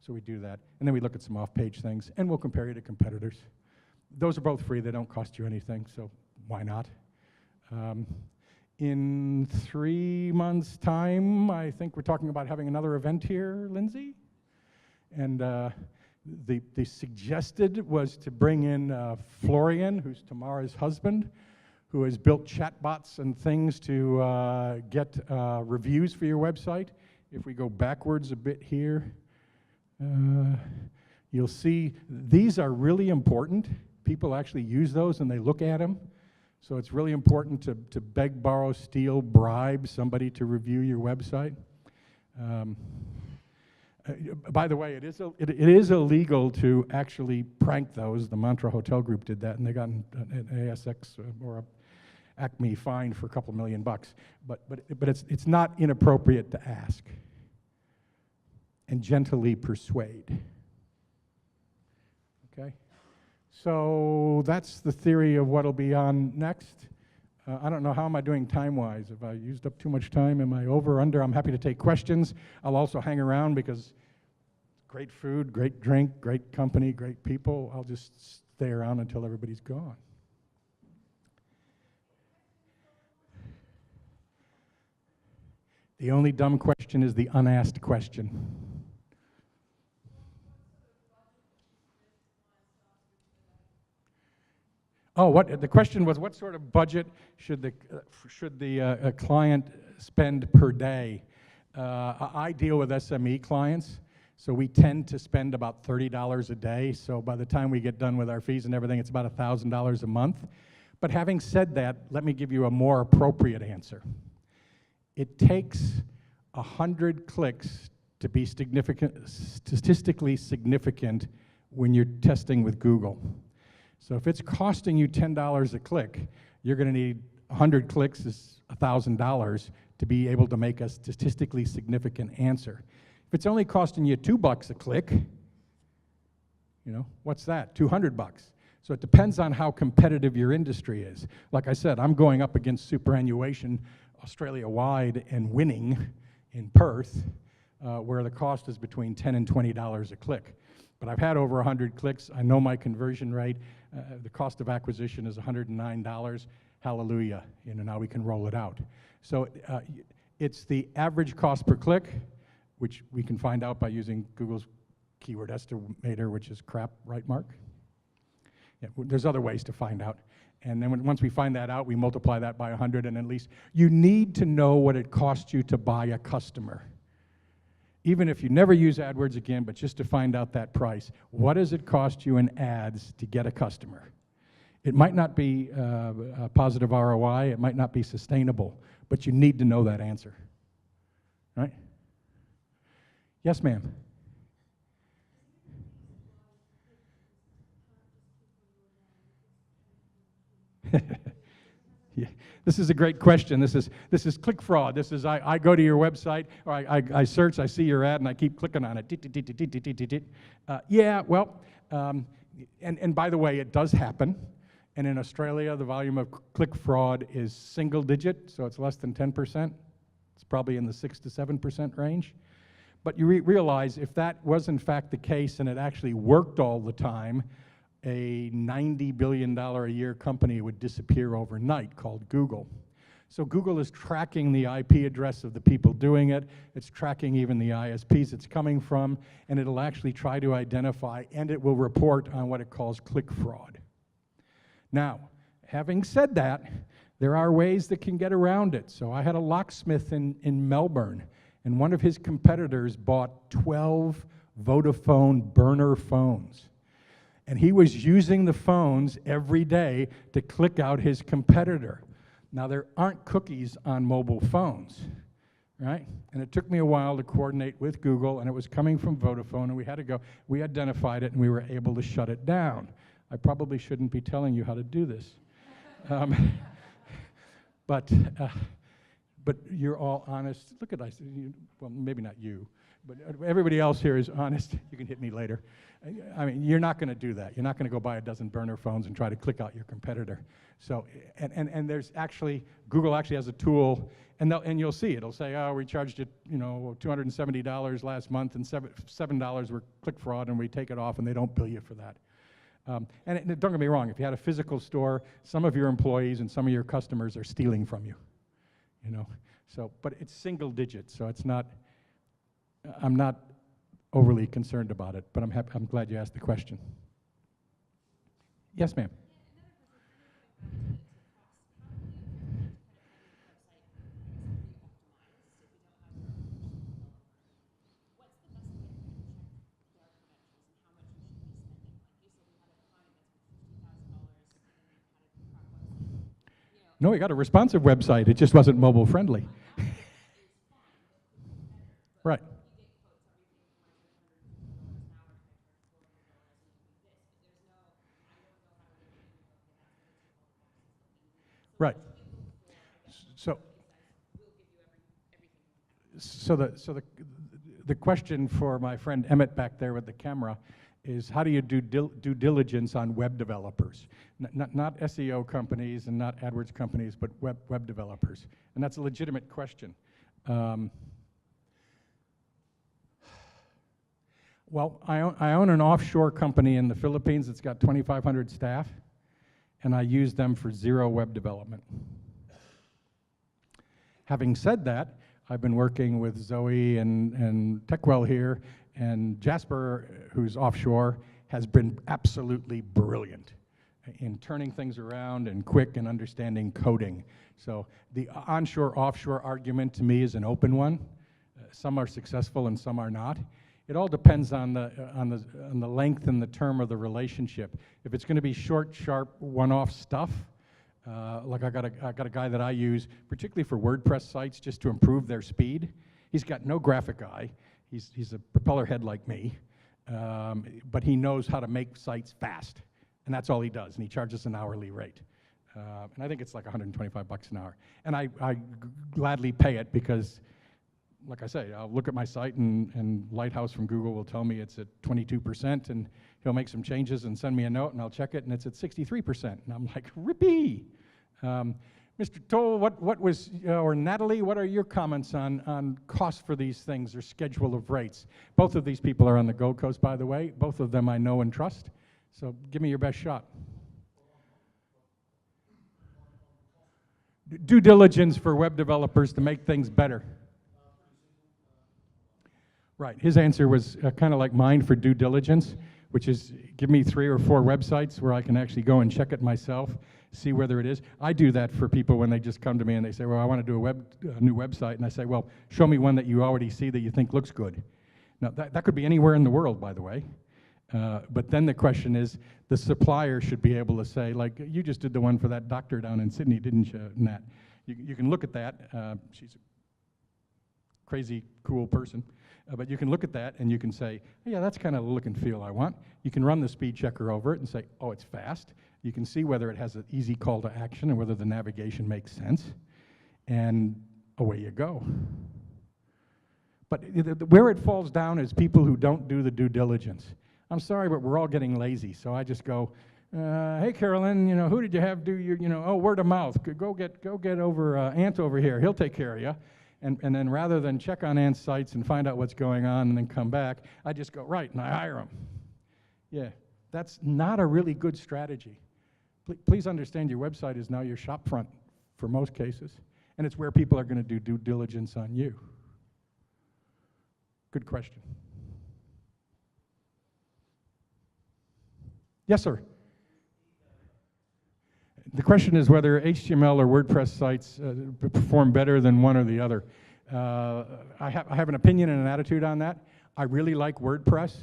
So we do that. And then we look at some off-page things, and we'll compare you to competitors. Those are both free. They don't cost you anything, so why not? In 3 months' time, I think we're talking about having another event here, Lindsay. And the suggested was to bring in Florian, who's Tamara's husband, who has built chatbots and things to get reviews for your website. If we go backwards a bit here, you'll see these are really important. People actually use those and they look at them. So it's really important to beg, borrow, steal, bribe somebody to review your website. By the way, it is illegal to actually prank those. The Mantra Hotel Group did that, and they got an ASX or a Acme fine for a couple $1 million. But it's not inappropriate to ask and gently persuade. Okay? So that's the theory of what'll be on next. I don't know, how am I doing time-wise? Have I used up too much time? Am I over, under? I'm happy to take questions. I'll also hang around because great food, great drink, great company, great people. I'll just stay around until everybody's gone. The only dumb question is the unasked question. Oh, the question was, what sort of budget should the client spend per day? I deal with SME clients, so we tend to spend about $30 a day. So by the time we get done with our fees and everything, it's about $1,000 a month. But having said that, let me give you a more appropriate answer. It takes 100 clicks to be statistically significant when you're testing with Google. So if it's costing you $10 a click, you're going to need 100 clicks is $1,000 to be able to make a statistically significant answer. If it's only costing you $2 a click, you know, what's that? $200. So it depends on how competitive your industry is. Like I said, I'm going up against superannuation Australia-wide and winning in Perth, where the cost is between $10 and $20 a click. But I've had over 100 clicks. I know my conversion rate. The cost of acquisition is $109. Hallelujah. You know, now we can roll it out. So it's the average cost per click, which we can find out by using Google's keyword estimator, which is crap, right, Mark? Yeah, there's other ways to find out. And then once we find that out, we multiply that by 100, and at least you need to know what it costs you to buy a customer. Even if you never use AdWords again, but just to find out that price, what does it cost you in ads to get a customer? It might not be a positive ROI, it might not be sustainable, but you need to know that answer, right? Yes, ma'am. Yeah. This is a great question. This is click fraud. This is I go to your website, or I search, I see your ad, and I keep clicking on it. Yeah, well, and by the way, it does happen. And in Australia, the volume of click fraud is single digit, so it's less than 10%. It's probably in the 6 to 7% range. But you realize if that was in fact the case and it actually worked all the time, a $90 billion a year company would disappear overnight called Google. So Google is tracking the IP address of the people doing it. It's tracking even the ISPs it's coming from, and it'll actually try to identify, and it will report on what it calls click fraud. Now, having said that, there are ways that can get around it. So I had a locksmith in Melbourne, and one of his competitors bought 12 Vodafone burner phones. And he was using the phones every day to click out his competitor. Now, there aren't cookies on mobile phones, right? And it took me a while to coordinate with Google, and it was coming from Vodafone, and we had to go. We identified it, and we were able to shut it down. I probably shouldn't be telling you how to do this. But you're all honest. Look at us. Well, maybe not you, but everybody else here is honest. You can hit me later. I mean, you're not going to do that. You're not going to go buy a dozen burner phones and try to click out your competitor. So, and there's actually, Google actually has a tool, and you'll see, it'll say, oh, we charged you, you know, $270 last month, and $7 were click fraud, and we take it off, and they don't bill you for that. And don't get me wrong, if you had a physical store, some of your employees and some of your customers are stealing from you, you know. So, but it's single digits, so it's not, I'm not overly concerned about it, but I'm glad you asked the question. Yes, ma'am. No, we got a responsive website. It just wasn't mobile friendly. Right. Right. So the question for my friend Emmett back there with the camera is how do you do due diligence on web developers? Not SEO companies and not AdWords companies, but web developers. And that's a legitimate question. Well, I own an offshore company in the Philippines that's got 2,500 staff, and I use them for 0 web development. Having said that, I've been working with Zoe and Techwell here, and Jasper, who's offshore, has been absolutely brilliant in turning things around and quick and understanding coding. So the onshore-offshore argument to me is an open one. Some are successful and some are not. It all depends on the length and the term of the relationship. If it's going to be short, sharp, one-off stuff, like I got a guy that I use, particularly for WordPress sites, just to improve their speed. He's got no graphic eye. He's a propeller head like me, but he knows how to make sites fast, and that's all he does. And he charges an hourly rate, and I think it's like 125 bucks an hour. And I gladly pay it because, like I say, I'll look at my site and Lighthouse from Google will tell me it's at 22%, and he'll make some changes and send me a note, and I'll check it, and it's at 63%. And I'm like, rippee. Mr. Toll, what was, or Natalie, what are your comments on costs for these things or schedule of rates? Both of these people are on the Gold Coast, by the way. Both of them I know and trust. So give me your best shot. Due diligence for web developers to make things better. Right, his answer was kind of like mine for due diligence, which is give me 3 or 4 websites where I can actually go and check it myself, see whether it is. I do that for people when they just come to me and they say, well, I want to do a new website, and I say, well, show me one that you already see that you think looks good. Now, that could be anywhere in the world, by the way, but then the question is, the supplier should be able to say, like, you just did the one for that doctor down in Sydney, didn't you, Nat? You can look at that. She's a crazy, cool person. But you can look at that and you can say, oh, yeah, that's kind of the look and feel I want. You can run the speed checker over it and say, oh, it's fast. You can see whether it has an easy call to action and whether the navigation makes sense. And away you go. But where it falls down is people who don't do the due diligence. I'm sorry, but we're all getting lazy. So I just go, hey, Carolyn, who did you have do your, oh, word of mouth. Go get over Ant over here. He'll take care of you. And then rather than check on Ant's sites and find out what's going on and then come back, I just go, right, and I hire him. Yeah, that's not a really good strategy. Please understand your website is now your shop front for most cases, and it's where people are going to do due diligence on you. Good question. Yes, sir. The question is whether HTML or WordPress sites perform better than one or the other. I have an opinion and an attitude on that. I really like WordPress.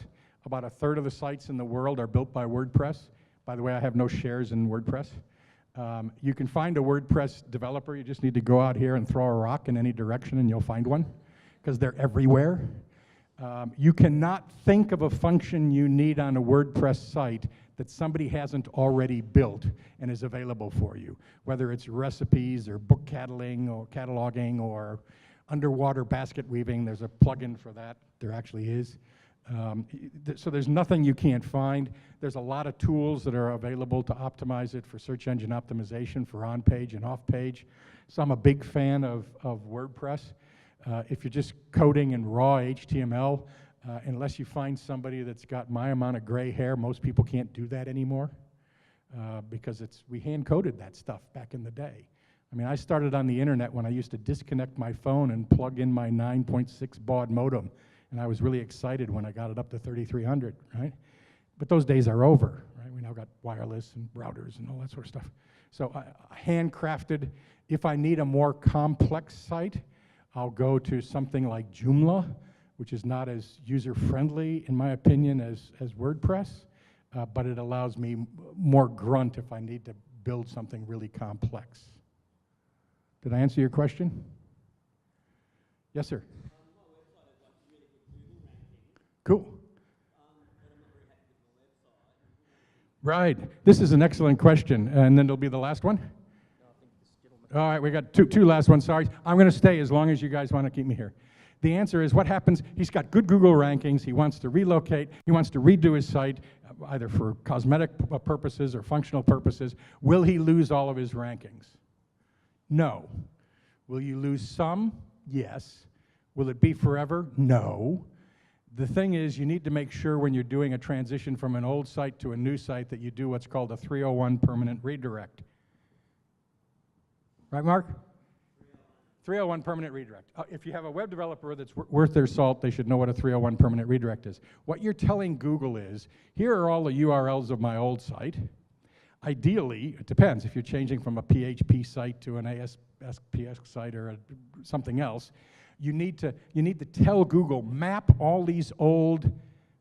About 1/3 of the sites in the world are built by WordPress. By the way, I have no shares in WordPress. You can find a WordPress developer. You just need to go out here and throw a rock in any direction and you'll find one, because they're everywhere. You cannot think of a function you need on a WordPress site that somebody hasn't already built and is available for you, whether it's recipes or book cataloging or underwater basket weaving. There's a plugin for that. There actually is. So there's nothing you can't find. There's a lot of tools that are available to optimize it for search engine optimization, for on-page and off-page. So I'm a big fan of WordPress. If you're just coding in raw HTML, unless you find somebody that's got my amount of gray hair, most people can't do that anymore because we hand-coded that stuff back in the day. I mean, I started on the internet when I used to disconnect my phone and plug in my 9.6 baud modem, and I was really excited when I got it up to 3300, right? But those days are over, right? We now got wireless and routers and all that sort of stuff. So handcrafted. If I need a more complex site, I'll go to something like Joomla, which is not as user-friendly, in my opinion, as WordPress, but it allows me more grunt if I need to build something really complex. Did I answer your question? Yes, sir. Cool. Right. This is an excellent question. And then there'll be the last one? All right, we got two last ones, sorry. I'm going to stay as long as you guys want to keep me here. the answer is what happens, he's got good Google rankings, he wants to relocate, he wants to redo his site, either for cosmetic purposes or functional purposes. Will he lose all of his rankings? No. Will you lose some? Yes. Will it be forever? No. The thing is, you need to make sure when you're doing a transition from an old site to a new site that you do what's called a 301 permanent redirect. Right, Mark? 301 permanent redirect. If you have a web developer that's worth their salt, they should know what a 301 permanent redirect is. What you're telling Google is, here are all the URLs of my old site. Ideally, it depends. If you're changing from a PHP site to an ASPX site or something else, you need to tell Google, map all these old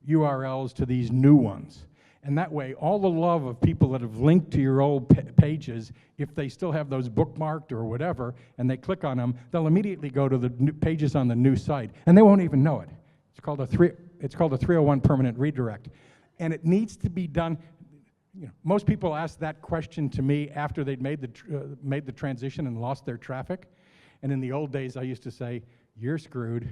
URLs to these new ones. And that way, all the love of people that have linked to your old pages, if they still have those bookmarked or whatever, and they click on them, they'll immediately go to the new pages on the new site, and they won't even know it. It's called a 301 permanent redirect. And it needs to be done. You know, most people ask that question to me after they'd made the transition and lost their traffic. And in the old days, I used to say, you're screwed.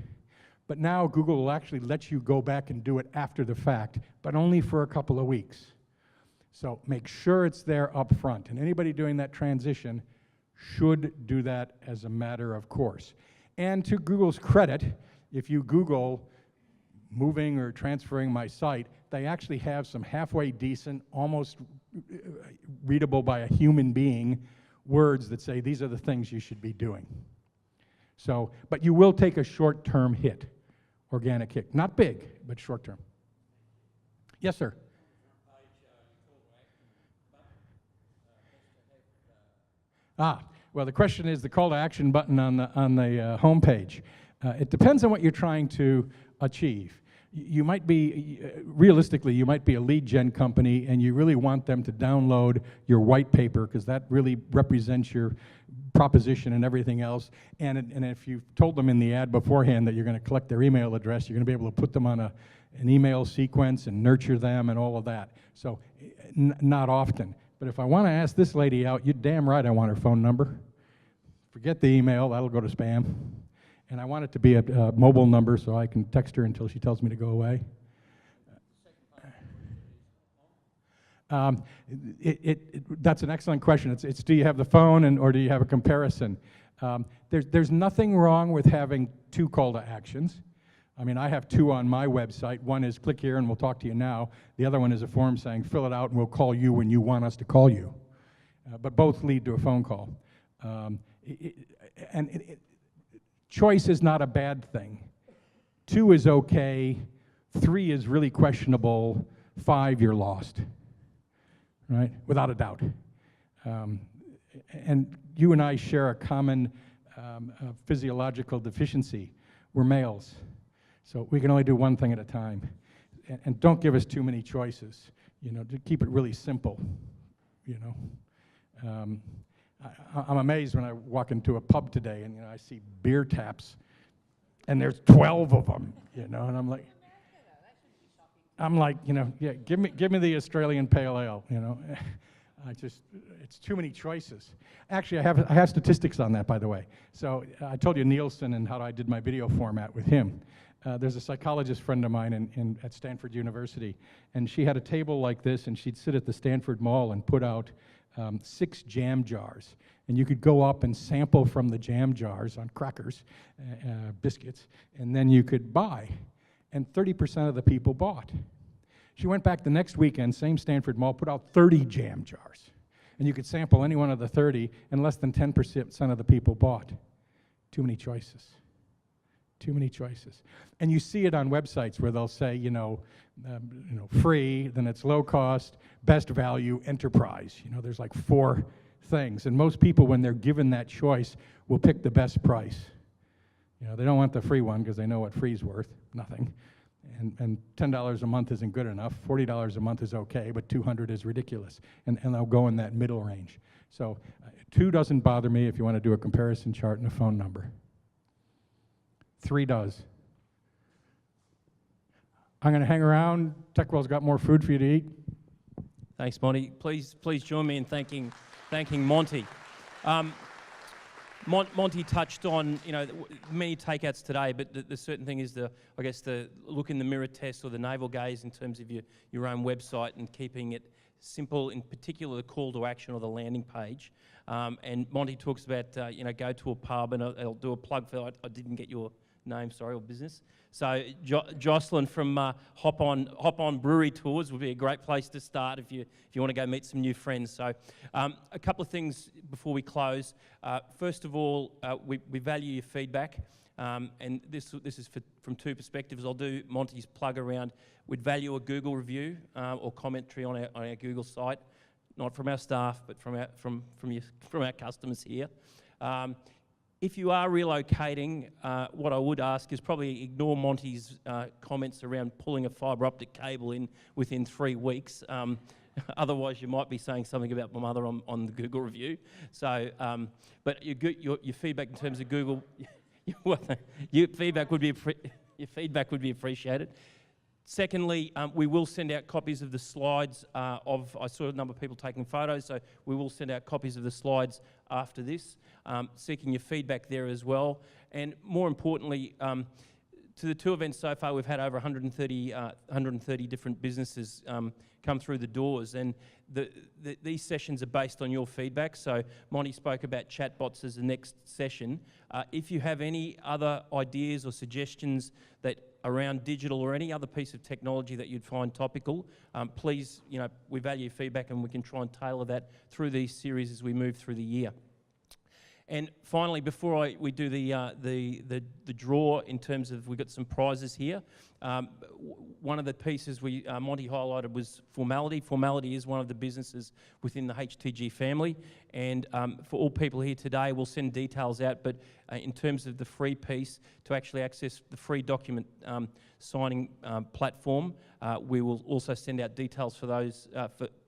But now Google will actually let you go back and do it after the fact, but only for a couple of weeks. So make sure it's there up front. And anybody doing that transition should do that as a matter of course. And to Google's credit, if you Google moving or transferring my site, they actually have some halfway decent, almost readable by a human being, words that say these are the things you should be doing. So, but you will take a short-term hit, organic hit. Not big, but short-term. Yes, sir. Well, the question is the call to action button on the home page. It depends on what you're trying to achieve. You might be, realistically, you might be a lead gen company and you really want them to download your white paper because that really represents your proposition and everything else. And if you told them in the ad beforehand that you're going to collect their email address, you're going to be able to put them on an email sequence and nurture them and all of that. So not often. But if I want to ask this lady out, you're damn right I want her phone number. Forget the email, that'll go to spam. And I want it to be a mobile number so I can text her until she tells me to go away. That's an excellent question. It's do you have the phone or do you have a comparison? There's nothing wrong with having two call to actions. I mean, I have two on my website. One is click here and we'll talk to you now. The other one is a form saying fill it out and we'll call you when you want us to call you. But both lead to a phone call. Choice is not a bad thing. 2 is okay. 3 is really questionable. 5, you're lost. Right? Without a doubt. And you and I share a common physiological deficiency. We're males. So we can only do one thing at a time. And don't give us too many choices. You know, to keep it really simple. You know. I'm amazed when I walk into a pub today and I see beer taps, and there's 12 of them. You know, and I'm like, yeah, give me the Australian Pale Ale. You know, it's too many choices. Actually, I have statistics on that, by the way. So I told you Nielsen and how I did my video format with him. There's a psychologist friend of mine at Stanford University, and she had a table like this, and she'd sit at the Stanford Mall and put out 6 jam jars. And you could go up and sample from the jam jars on crackers, biscuits, and then you could buy. And 30% of the people bought. She went back the next weekend, same Stanford Mall, put out 30 jam jars. And you could sample any one of the 30, and less than 10% of the people bought. Too many choices. Too many choices. And you see it on websites where they'll say, free, then it's low cost, best value, enterprise. You know, there's like 4 things. And most people, when they're given that choice, will pick the best price. You know, they don't want the free one because they know what free's worth, nothing. And $10 a month isn't good enough. $40 a month is okay, but $200 is ridiculous. And they'll go in that middle range. So 2 doesn't bother me if you want to do a comparison chart and a phone number. 3 does. I'm going to hang around. TechWell's got more food for you to eat. Thanks, Monty. Please join me in thanking Monty. Monty touched on, many takeouts today, but the certain thing is the look in the mirror test or the navel gaze in terms of your own website and keeping it simple, in particular the call to action or the landing page. And Monty talks about, go to a pub, and I'll do a plug for, I didn't get your name, sorry, or business. So Jocelyn from Hop On Brewery Tours would be a great place to start if you want to go meet some new friends. So a couple of things before we close. First of all, we value your feedback. And this is from two perspectives. I'll do Monty's plug around. We'd value a Google review or commentary on our Google site, not from our staff, but from our customers here. If you are relocating, what I would ask is probably ignore Monty's comments around pulling a fibre optic cable in within 3 weeks. Otherwise, you might be saying something about my mother on the Google review. So, but your feedback in terms of Google, your feedback would be appreciated. Secondly, we will send out copies of the slides I saw a number of people taking photos, so we will send out copies of the slides after this, seeking your feedback there as well. And more importantly, to the two events so far, we've had over 130 different businesses come through the doors, and these sessions are based on your feedback. So Monty spoke about chatbots as the next session. If you have any other ideas or suggestions that around digital or any other piece of technology that you'd find topical, please, we value feedback, and we can try and tailor that through these series as we move through the year. And finally, before we do the draw, in terms of, we've got some prizes here. One of the pieces Monty highlighted was Formality. Formality is one of the businesses within the HTG family, and for all people here today, we'll send details out. But in terms of the free piece, to actually access the free document signing platform, we will also send out details for those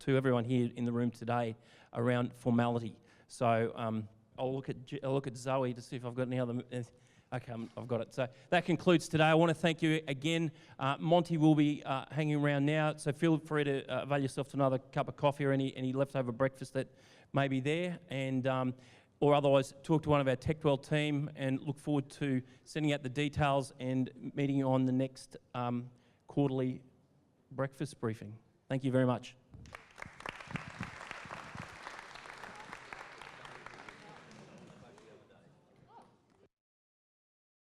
to everyone here in the room today around Formality. So. I'll look at Zoe to see if I've got any other. Okay, I've got it. So that concludes today. I want to thank you again. Monty will be hanging around now, so feel free to avail yourself to another cup of coffee or any leftover breakfast that may be there, and or otherwise talk to one of our TechDwell team, and look forward to sending out the details and meeting you on the next quarterly breakfast briefing. Thank you very much.